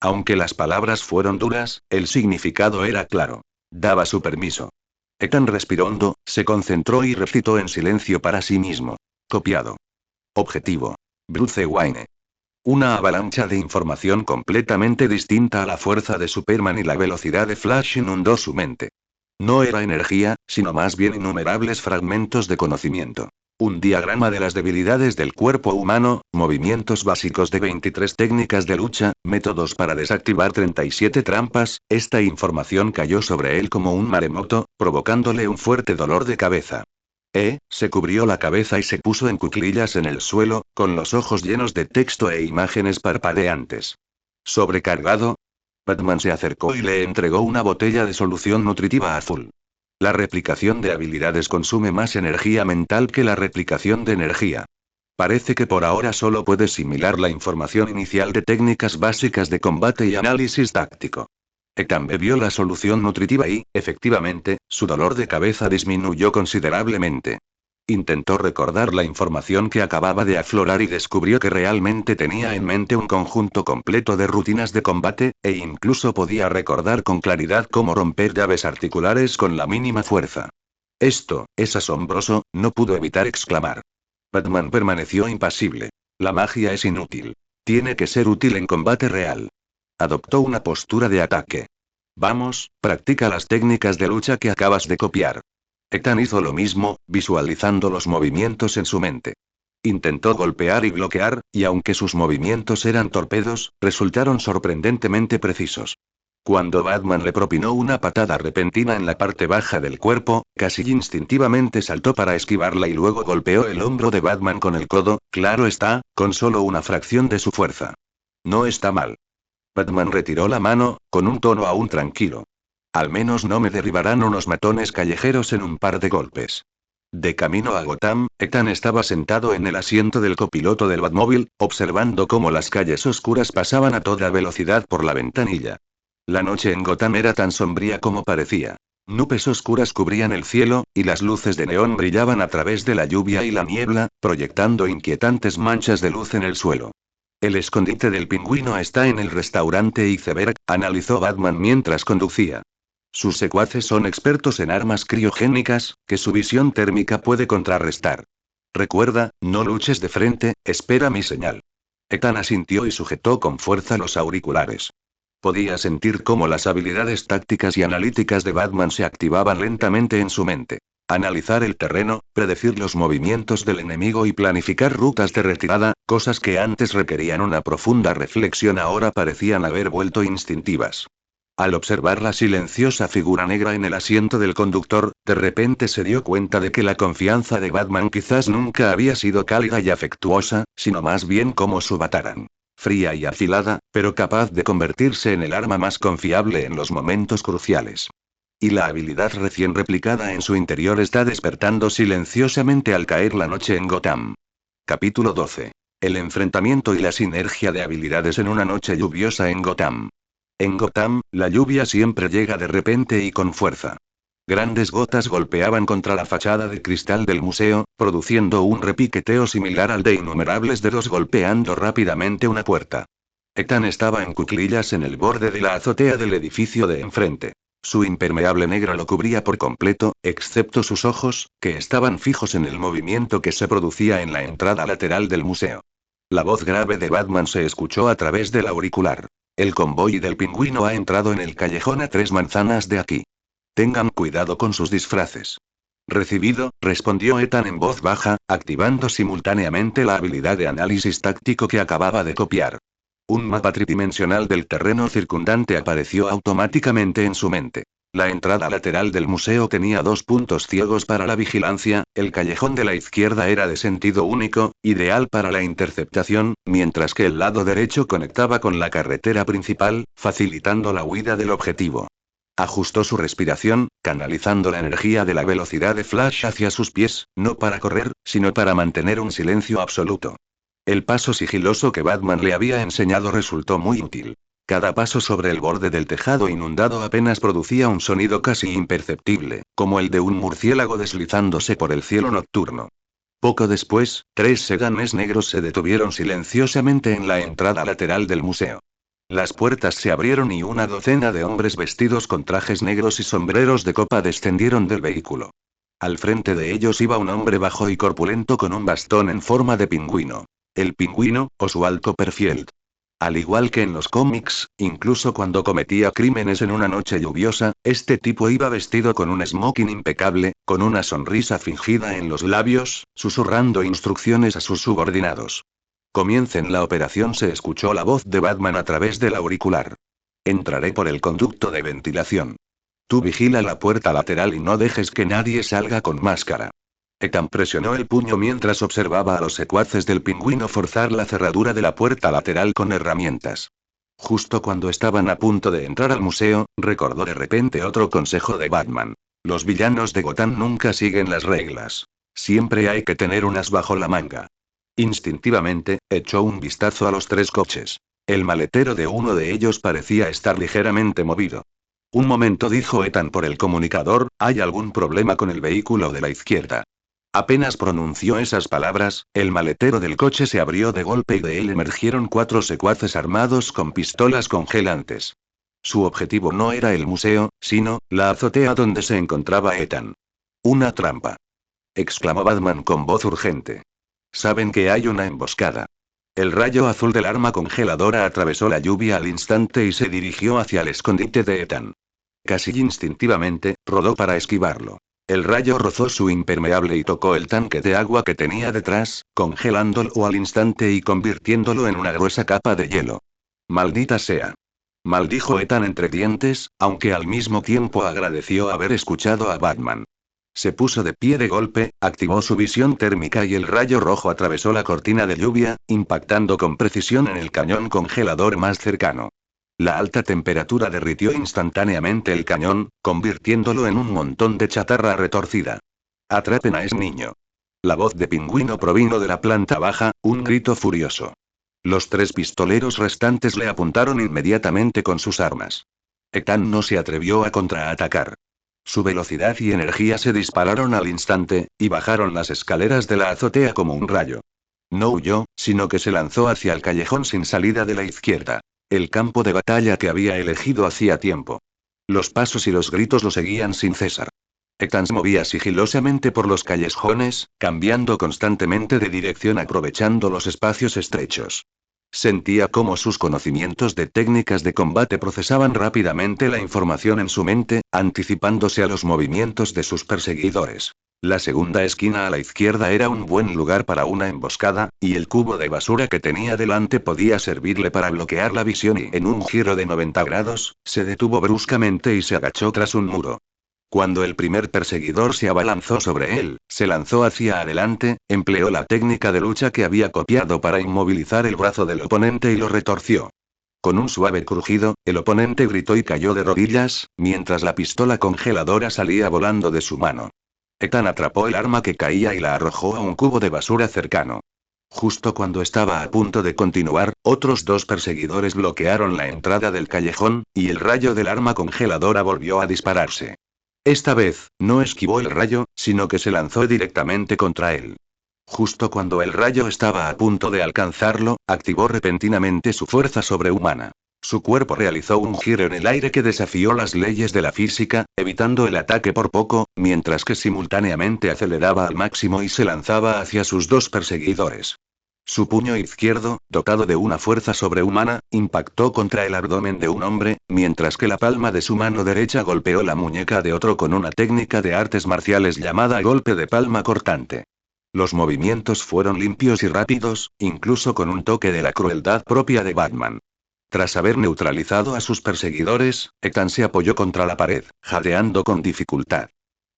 Aunque las palabras fueron duras, el significado era claro. Daba su permiso. Ethan respiró hondo, se concentró y recitó en silencio para sí mismo. Copiado. Objetivo. Bruce Wayne. Una avalancha de información completamente distinta a la fuerza de Superman y la velocidad de Flash inundó su mente. No era energía, sino más bien innumerables fragmentos de conocimiento. Un diagrama de las debilidades del cuerpo humano, movimientos básicos de 23 técnicas de lucha, métodos para desactivar 37 trampas. Esta información cayó sobre él como un maremoto, provocándole un fuerte dolor de cabeza. Se cubrió la cabeza y se puso en cuclillas en el suelo, con los ojos llenos de texto e imágenes parpadeantes. ¿Sobrecargado? Batman se acercó y le entregó una botella de solución nutritiva azul. La replicación de habilidades consume más energía mental que la replicación de energía. Parece que por ahora solo puedes similar la información inicial de técnicas básicas de combate y análisis táctico. Ethan bebió la solución nutritiva y, efectivamente, su dolor de cabeza disminuyó considerablemente. Intentó recordar la información que acababa de aflorar y descubrió que realmente tenía en mente un conjunto completo de rutinas de combate, e incluso podía recordar con claridad cómo romper llaves articulares con la mínima fuerza. Esto, es asombroso, no pudo evitar exclamar. Batman permaneció impasible. La magia es inútil. Tiene que ser útil en combate real. Adoptó una postura de ataque. Vamos, practica las técnicas de lucha que acabas de copiar. Ethan hizo lo mismo, visualizando los movimientos en su mente. Intentó golpear y bloquear, y aunque sus movimientos eran torpedos, resultaron sorprendentemente precisos. Cuando Batman le propinó una patada repentina en la parte baja del cuerpo, casi instintivamente saltó para esquivarla y luego golpeó el hombro de Batman con el codo, claro está, con solo una fracción de su fuerza. No está mal. Batman retiró la mano, con un tono aún tranquilo. Al menos no me derribarán unos matones callejeros en un par de golpes. De camino a Gotham, Ethan estaba sentado en el asiento del copiloto del Batmóvil, observando cómo las calles oscuras pasaban a toda velocidad por la ventanilla. La noche en Gotham era tan sombría como parecía. Nubes oscuras cubrían el cielo, y las luces de neón brillaban a través de la lluvia y la niebla, proyectando inquietantes manchas de luz en el suelo. El escondite del pingüino está en el restaurante Iceberg, analizó Batman mientras conducía. Sus secuaces son expertos en armas criogénicas, que su visión térmica puede contrarrestar. Recuerda, no luches de frente, espera mi señal. Ethan asintió y sujetó con fuerza los auriculares. Podía sentir cómo las habilidades tácticas y analíticas de Batman se activaban lentamente en su mente. Analizar el terreno, predecir los movimientos del enemigo y planificar rutas de retirada, cosas que antes requerían una profunda reflexión ahora parecían haber vuelto instintivas. Al observar la silenciosa figura negra en el asiento del conductor, de repente se dio cuenta de que la confianza de Batman quizás nunca había sido cálida y afectuosa, sino más bien como su Batarang. Fría y afilada, pero capaz de convertirse en el arma más confiable en los momentos cruciales. Y la habilidad recién replicada en su interior está despertando silenciosamente al caer la noche en Gotham. Capítulo 12. El enfrentamiento y la sinergia de habilidades en una noche lluviosa en Gotham. En Gotham, la lluvia siempre llega de repente y con fuerza. Grandes gotas golpeaban contra la fachada de cristal del museo, produciendo un repiqueteo similar al de innumerables dedos golpeando rápidamente una puerta. Ethan estaba en cuclillas en el borde de la azotea del edificio de enfrente. Su impermeable negro lo cubría por completo, excepto sus ojos, que estaban fijos en el movimiento que se producía en la entrada lateral del museo. La voz grave de Batman se escuchó a través del auricular. El convoy del pingüino ha entrado en el callejón a 3 manzanas de aquí. Tengan cuidado con sus disfraces. Recibido, respondió Ethan en voz baja, activando simultáneamente la habilidad de análisis táctico que acababa de copiar. Un mapa tridimensional del terreno circundante apareció automáticamente en su mente. La entrada lateral del museo tenía 2 puntos ciegos para la vigilancia, el callejón de la izquierda era de sentido único, ideal para la interceptación, mientras que el lado derecho conectaba con la carretera principal, facilitando la huida del objetivo. Ajustó su respiración, canalizando la energía de la velocidad de Flash hacia sus pies, no para correr, sino para mantener un silencio absoluto. El paso sigiloso que Batman le había enseñado resultó muy útil. Cada paso sobre el borde del tejado inundado apenas producía un sonido casi imperceptible, como el de un murciélago deslizándose por el cielo nocturno. Poco después, 3 sedanes negros se detuvieron silenciosamente en la entrada lateral del museo. Las puertas se abrieron y una docena de hombres vestidos con trajes negros y sombreros de copa descendieron del vehículo. Al frente de ellos iba un hombre bajo y corpulento con un bastón en forma de pingüino. El pingüino, Oswald Copperfield. Al igual que en los cómics, incluso cuando cometía crímenes en una noche lluviosa, este tipo iba vestido con un smoking impecable, con una sonrisa fingida en los labios, susurrando instrucciones a sus subordinados. Comiencen la operación, se escuchó la voz de Batman a través del auricular. Entraré por el conducto de ventilación. Tú vigila la puerta lateral y no dejes que nadie salga con máscara. Ethan presionó el puño mientras observaba a los secuaces del pingüino forzar la cerradura de la puerta lateral con herramientas. Justo cuando estaban a punto de entrar al museo, recordó de repente otro consejo de Batman. Los villanos de Gotham nunca siguen las reglas. Siempre hay que tener un as bajo la manga. Instintivamente, echó un vistazo a los 3 coches. El maletero de uno de ellos parecía estar ligeramente movido. Un momento, dijo Ethan por el comunicador, ¿hay algún problema con el vehículo de la izquierda? Apenas pronunció esas palabras, el maletero del coche se abrió de golpe y de él emergieron 4 secuaces armados con pistolas congelantes. Su objetivo no era el museo, sino la azotea donde se encontraba Ethan. Una trampa. Exclamó Batman con voz urgente. Saben que hay una emboscada. El rayo azul del arma congeladora atravesó la lluvia al instante y se dirigió hacia el escondite de Ethan. Casi instintivamente, rodó para esquivarlo. El rayo rozó su impermeable y tocó el tanque de agua que tenía detrás, congelándolo al instante y convirtiéndolo en una gruesa capa de hielo. Maldita sea. Maldijo Ethan entre dientes, aunque al mismo tiempo agradeció haber escuchado a Batman. Se puso de pie de golpe, activó su visión térmica y el rayo rojo atravesó la cortina de lluvia, impactando con precisión en el cañón congelador más cercano. La alta temperatura derritió instantáneamente el cañón, convirtiéndolo en un montón de chatarra retorcida. Atrapen a ese niño. La voz de Pingüino provino de la planta baja, un grito furioso. Los 3 pistoleros restantes le apuntaron inmediatamente con sus armas. Ethan no se atrevió a contraatacar. Su velocidad y energía se dispararon al instante, y bajaron las escaleras de la azotea como un rayo. No huyó, sino que se lanzó hacia el callejón sin salida de la izquierda. El campo de batalla que había elegido hacía tiempo. Los pasos y los gritos lo seguían sin cesar. Ethan se movía sigilosamente por los callejones, cambiando constantemente de dirección aprovechando los espacios estrechos. Sentía cómo sus conocimientos de técnicas de combate procesaban rápidamente la información en su mente, anticipándose a los movimientos de sus perseguidores. La segunda esquina a la izquierda era un buen lugar para una emboscada, y el cubo de basura que tenía delante podía servirle para bloquear la visión y en un giro de 90 grados, se detuvo bruscamente y se agachó tras un muro. Cuando el primer perseguidor se abalanzó sobre él, se lanzó hacia adelante, empleó la técnica de lucha que había copiado para inmovilizar el brazo del oponente y lo retorció. Con un suave crujido, el oponente gritó y cayó de rodillas, mientras la pistola congeladora salía volando de su mano. Ethan atrapó el arma que caía y la arrojó a un cubo de basura cercano. Justo cuando estaba a punto de continuar, otros 2 perseguidores bloquearon la entrada del callejón, y el rayo del arma congeladora volvió a dispararse. Esta vez, no esquivó el rayo, sino que se lanzó directamente contra él. Justo cuando el rayo estaba a punto de alcanzarlo, activó repentinamente su fuerza sobrehumana. Su cuerpo realizó un giro en el aire que desafió las leyes de la física, evitando el ataque por poco, mientras que simultáneamente aceleraba al máximo y se lanzaba hacia sus 2 perseguidores. Su puño izquierdo, dotado de una fuerza sobrehumana, impactó contra el abdomen de un hombre, mientras que la palma de su mano derecha golpeó la muñeca de otro con una técnica de artes marciales llamada golpe de palma cortante. Los movimientos fueron limpios y rápidos, incluso con un toque de la crueldad propia de Batman. Tras haber neutralizado a sus perseguidores, Ethan se apoyó contra la pared, jadeando con dificultad.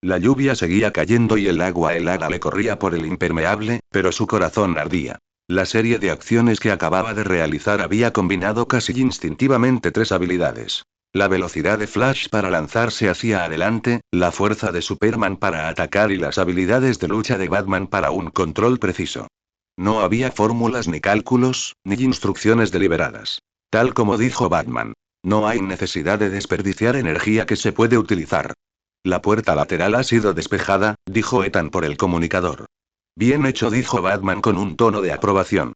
La lluvia seguía cayendo y el agua helada le corría por el impermeable, pero su corazón ardía. La serie de acciones que acababa de realizar había combinado casi instintivamente 3 habilidades. La velocidad de Flash para lanzarse hacia adelante, la fuerza de Superman para atacar y las habilidades de lucha de Batman para un control preciso. No había fórmulas ni cálculos, ni instrucciones deliberadas. Tal como dijo Batman. No hay necesidad de desperdiciar energía que se puede utilizar. La puerta lateral ha sido despejada, dijo Ethan por el comunicador. Bien hecho, dijo Batman con un tono de aprobación.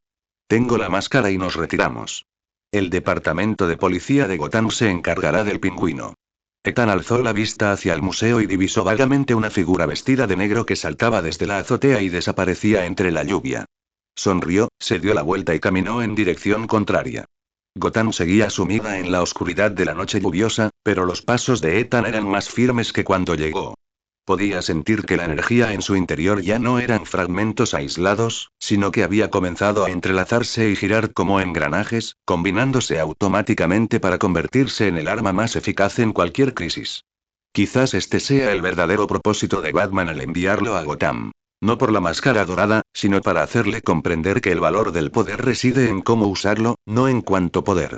Tengo la máscara y nos retiramos. El departamento de policía de Gotham se encargará del pingüino. Ethan alzó la vista hacia el museo y divisó vagamente una figura vestida de negro que saltaba desde la azotea y desaparecía entre la lluvia. Sonrió, se dio la vuelta y caminó en dirección contraria. Gotham seguía sumida en la oscuridad de la noche lluviosa, pero los pasos de Ethan eran más firmes que cuando llegó. Podía sentir que la energía en su interior ya no eran fragmentos aislados, sino que había comenzado a entrelazarse y girar como engranajes, combinándose automáticamente para convertirse en el arma más eficaz en cualquier crisis. Quizás este sea el verdadero propósito de Batman al enviarlo a Gotham. No por la máscara dorada, sino para hacerle comprender que el valor del poder reside en cómo usarlo, no en cuánto poder.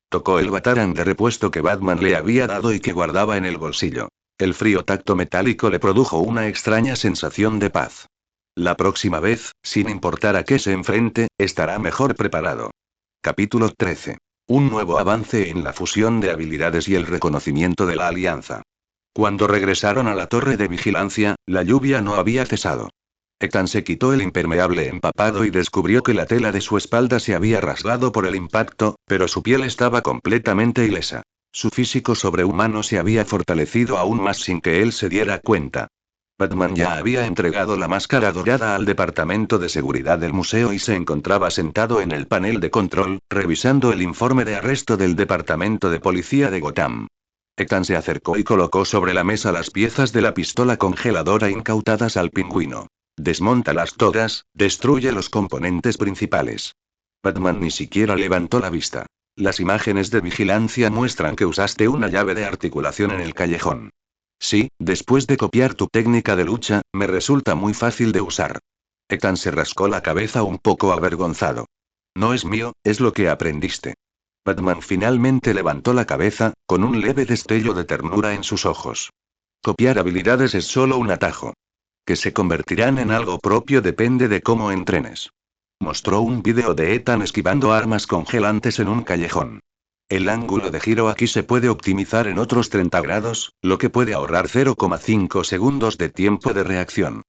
Tocó el batarán de repuesto que Batman le había dado y que guardaba en el bolsillo. El frío tacto metálico le produjo una extraña sensación de paz. La próxima vez, sin importar a qué se enfrente, estará mejor preparado. Capítulo 13. Un nuevo avance en la fusión de habilidades y el reconocimiento de la alianza. Cuando regresaron a la torre de vigilancia, la lluvia no había cesado. Ethan se quitó el impermeable empapado y descubrió que la tela de su espalda se había rasgado por el impacto, pero su piel estaba completamente ilesa. Su físico sobrehumano se había fortalecido aún más sin que él se diera cuenta. Batman ya había entregado la máscara dorada al departamento de seguridad del museo y se encontraba sentado en el panel de control, revisando el informe de arresto del departamento de policía de Gotham. Ethan se acercó y colocó sobre la mesa las piezas de la pistola congeladora incautadas al pingüino. Desmóntalas todas, destruye los componentes principales. Batman ni siquiera levantó la vista. Las imágenes de vigilancia muestran que usaste una llave de articulación en el callejón. Sí, después de copiar tu técnica de lucha, me resulta muy fácil de usar. Ethan se rascó la cabeza un poco avergonzado. No es mío, es lo que aprendiste. Batman finalmente levantó la cabeza, con un leve destello de ternura en sus ojos. Copiar habilidades es solo un atajo. Que se convertirán en algo propio depende de cómo entrenes. Mostró un vídeo de Ethan esquivando armas congelantes en un callejón. El ángulo de giro aquí se puede optimizar en otros 30 grados, lo que puede ahorrar 0,5 segundos de tiempo de reacción.